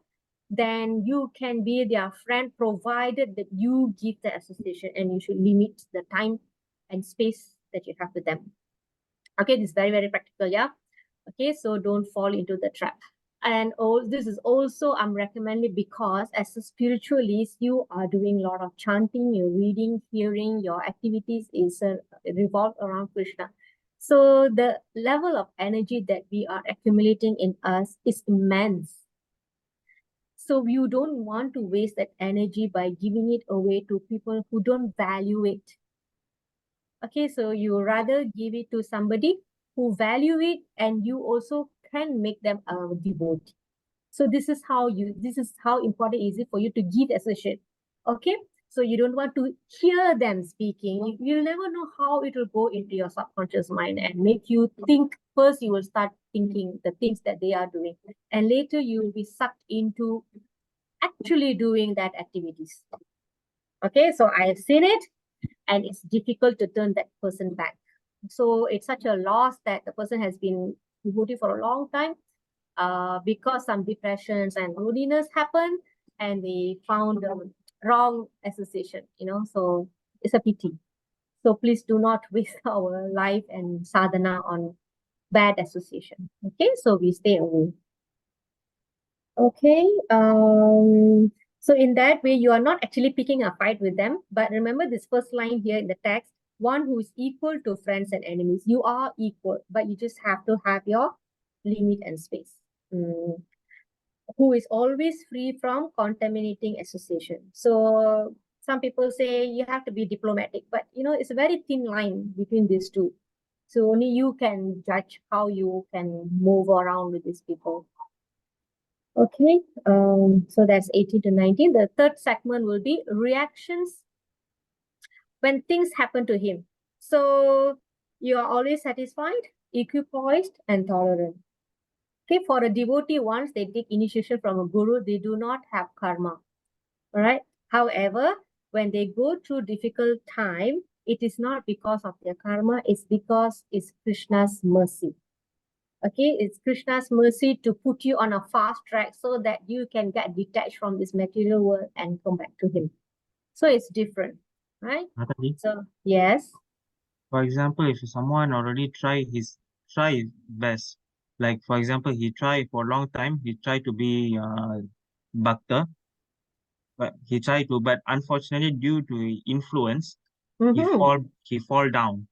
then you can be their friend, provided that you give the association, and you should limit the time and space that you have with them. Okay, this is very, very practical, yeah. Okay, so don't fall into the trap. And this is also I'm recommending because as a spiritualist, you are doing a lot of chanting, you're reading, hearing, your activities is revolved around Krishna. So the level of energy that we are accumulating in us is immense. So you don't want to waste that energy by giving it away to people who don't value it. Okay, so you rather give it to somebody who value it, and you also can make them a devotee. So this is how important is it for you to give association. Okay, so you don't want to hear them speaking. You'll never know how it will go into your subconscious mind and make you think. First, you will start thinking the things that they are doing, and later you will be sucked into actually doing that activities. Okay, so I have seen it, and it's difficult to turn that person back. So it's such a loss that the person has been devotee for a long time, because some depressions and loneliness happened, and they found the wrong association, so it's a pity. So please do not waste our life and sadhana on bad association. Okay, so we stay away. Okay, so in that way, you are not actually picking a fight with them. But remember this first line here in the text, one who is equal to friends and enemies. You are equal, but you just have to have your limit and space. Who is always free from contaminating association. So some people say you have to be diplomatic, but it's a very thin line between these two. So only you can judge how you can move around with these people. Okay, so that's 18 to 19. The third segment will be reactions when things happen to him. So you are always satisfied, equipoised, and tolerant. Okay, for a devotee, once they take initiation from a guru, they do not have karma. All right. However, when they go through difficult time, it is not because of their karma, it's because it's Krishna's mercy. Okay, it's Krishna's mercy to put you on a fast track so that you can get detached from this material world and come back to him. So it's different, right? Mataji, So yes. for example, if someone already try his best, like for example, he tried for a long time, he tried to be bhakta, but unfortunately due to influence, he fall down.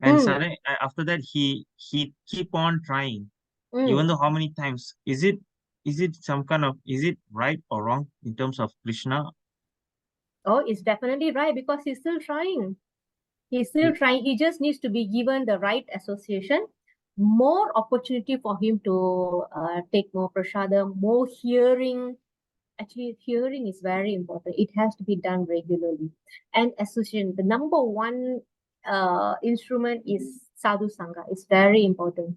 And suddenly after that he keep on trying, even though how many times. Is it is it right or wrong in terms of Krishna? Oh, it's definitely right, because he's still trying. He's still trying. He just needs to be given the right association. more opportunity for him to take more prasadam, more hearing. Actually, hearing is very important. It has to be done regularly. And association, the number one instrument is sadhu sangha. It's very important.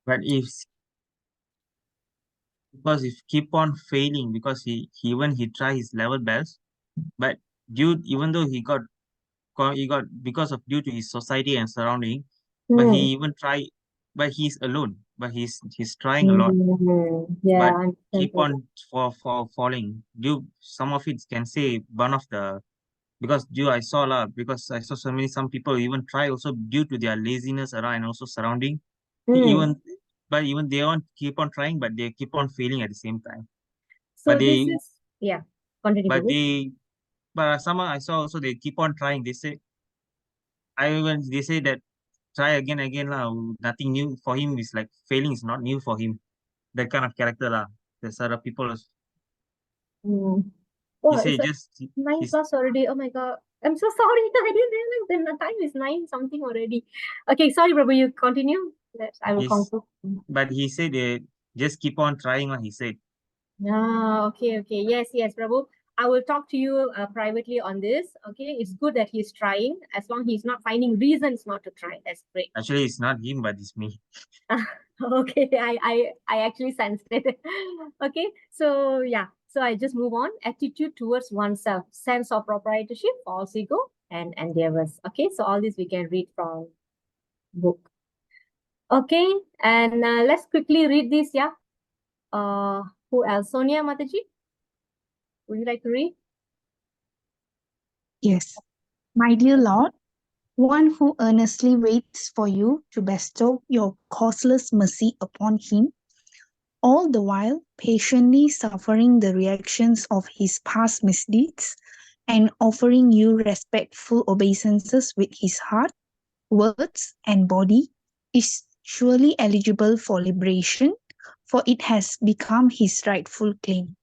But because if keep on failing, because he even he try his level best, but even though he got because of due to his society and surrounding, but he even try, but he's alone, but he's trying a lot, Yeah, but I understand. keep on for falling. Some of it can say one of the, because I saw because I saw some people even try also due to their laziness around and also surrounding. Even but even they won't keep on trying, but they keep on failing at the same time. So But this is, yeah, continue. but Prabhu. some I saw also they keep on trying. They say that try again lah. Nothing new for him is like failing is not new for him. That kind of character lah. There's other people. Oh, He say it's like just 9 he's plus already. Oh my God. I'm so sorry. I didn't realize the time is 9 something already. Okay, sorry, Prabhu, you continue. I will he's conclude. but he said they just keep on trying what he said. Okay. Yes, Prabhu. I will talk to you privately on this. Okay, it's good that he's trying. As long he's not finding reasons not to try, that's great. Actually, it's not him, but it's me. Okay, I actually sensed it. Okay, so yeah, so I just move on. Attitude towards oneself, sense of proprietorship, false ego, and endeavors. Okay, so all this we can read from book. Okay, and let's quickly read this. Yeah. Who else? Sonia Mataji, would you like to read? Yes. My dear Lord, one who earnestly waits for you to bestow your causeless mercy upon him, all the while patiently suffering the reactions of his past misdeeds and offering you respectful obeisances with his heart, words, and body, is surely eligible for liberation, for it has become his rightful claim.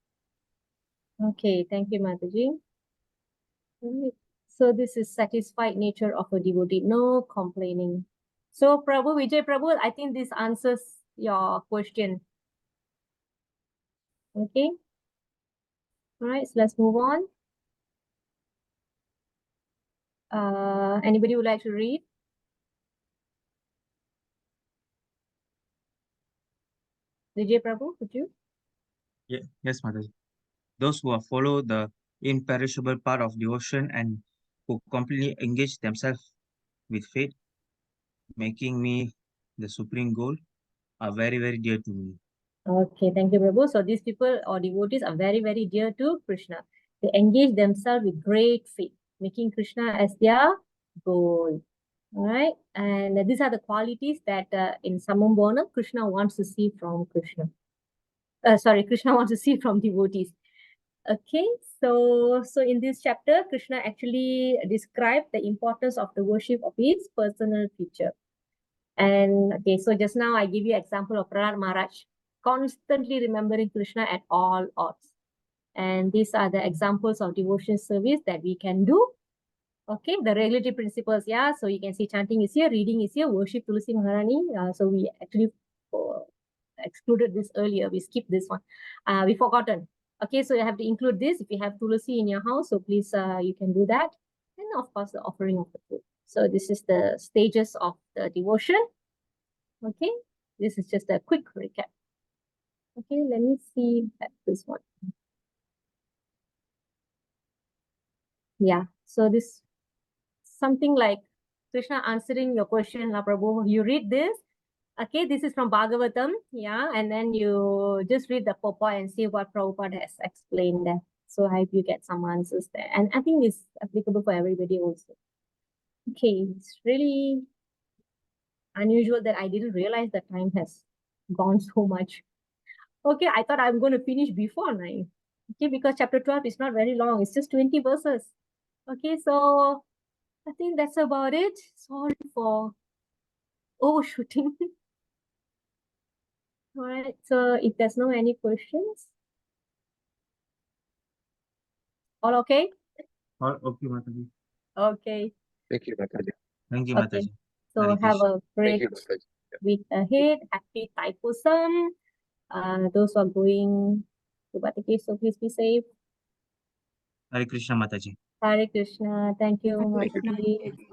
Okay, thank you, Mataji. Right. So this is satisfied nature of a devotee, no complaining. So Prabhu, Vijay Prabhu, I think this answers your question. Okay. All right, so let's move on. Anybody would like to read? Vijay Prabhu, could you? Yes, Mataji. Those who follow the imperishable path of devotion and who completely engage themselves with faith, making me the supreme goal, are very, very dear to me. Okay, thank you, Prabhu. So these people or devotees are very, very dear to Krishna. They engage themselves with great faith, making Krishna as their goal. All right, and these are the qualities that in Samambona, Krishna wants to see from Krishna. Krishna wants to see from devotees. Okay, so in this chapter, Krishna actually described the importance of the worship of his personal feature. And okay, so just now I give you example of Prahlad Maharaj, constantly remembering Krishna at all odds. And these are the examples of devotion service that we can do. Okay, the regulatory principles, yeah. So you can see chanting is here, reading is here, worship Tulsi Maharani. So we actually excluded this earlier. We skipped this one. We forgotten. Okay, so you have to include this. If you have Tulsi in your house, so please you can do that. And of course, the offering of the food. So this is the stages of the devotion. Okay, this is just a quick recap. Okay, let me see this one. Yeah, so this something like Krishna answering your question, La Prabhu. You read this. Okay, this is from Bhagavatam. Yeah, and then you just read the purport and see what Prabhupada has explained there. So I hope you get some answers there. And I think it's applicable for everybody also. Okay, it's really unusual that I didn't realize the time has gone so much. Okay, I thought I'm going to finish before 9. Okay, because chapter 12 is not very long. It's just 20 verses. Okay, so I think that's about it. Sorry for overshooting. All right, so if there's no any questions, all okay? All okay, Mataji. Okay. Thank you, Mataji. Thank you, Okay. Mataji. So Hare have Krishna. a great Thank you, Mataji. week ahead. Happy Thaipusam. Those who are going to Batiki, so please be safe. Hare Krishna Mataji. Hare Krishna. Thank you, Hare Krishna. Mataji.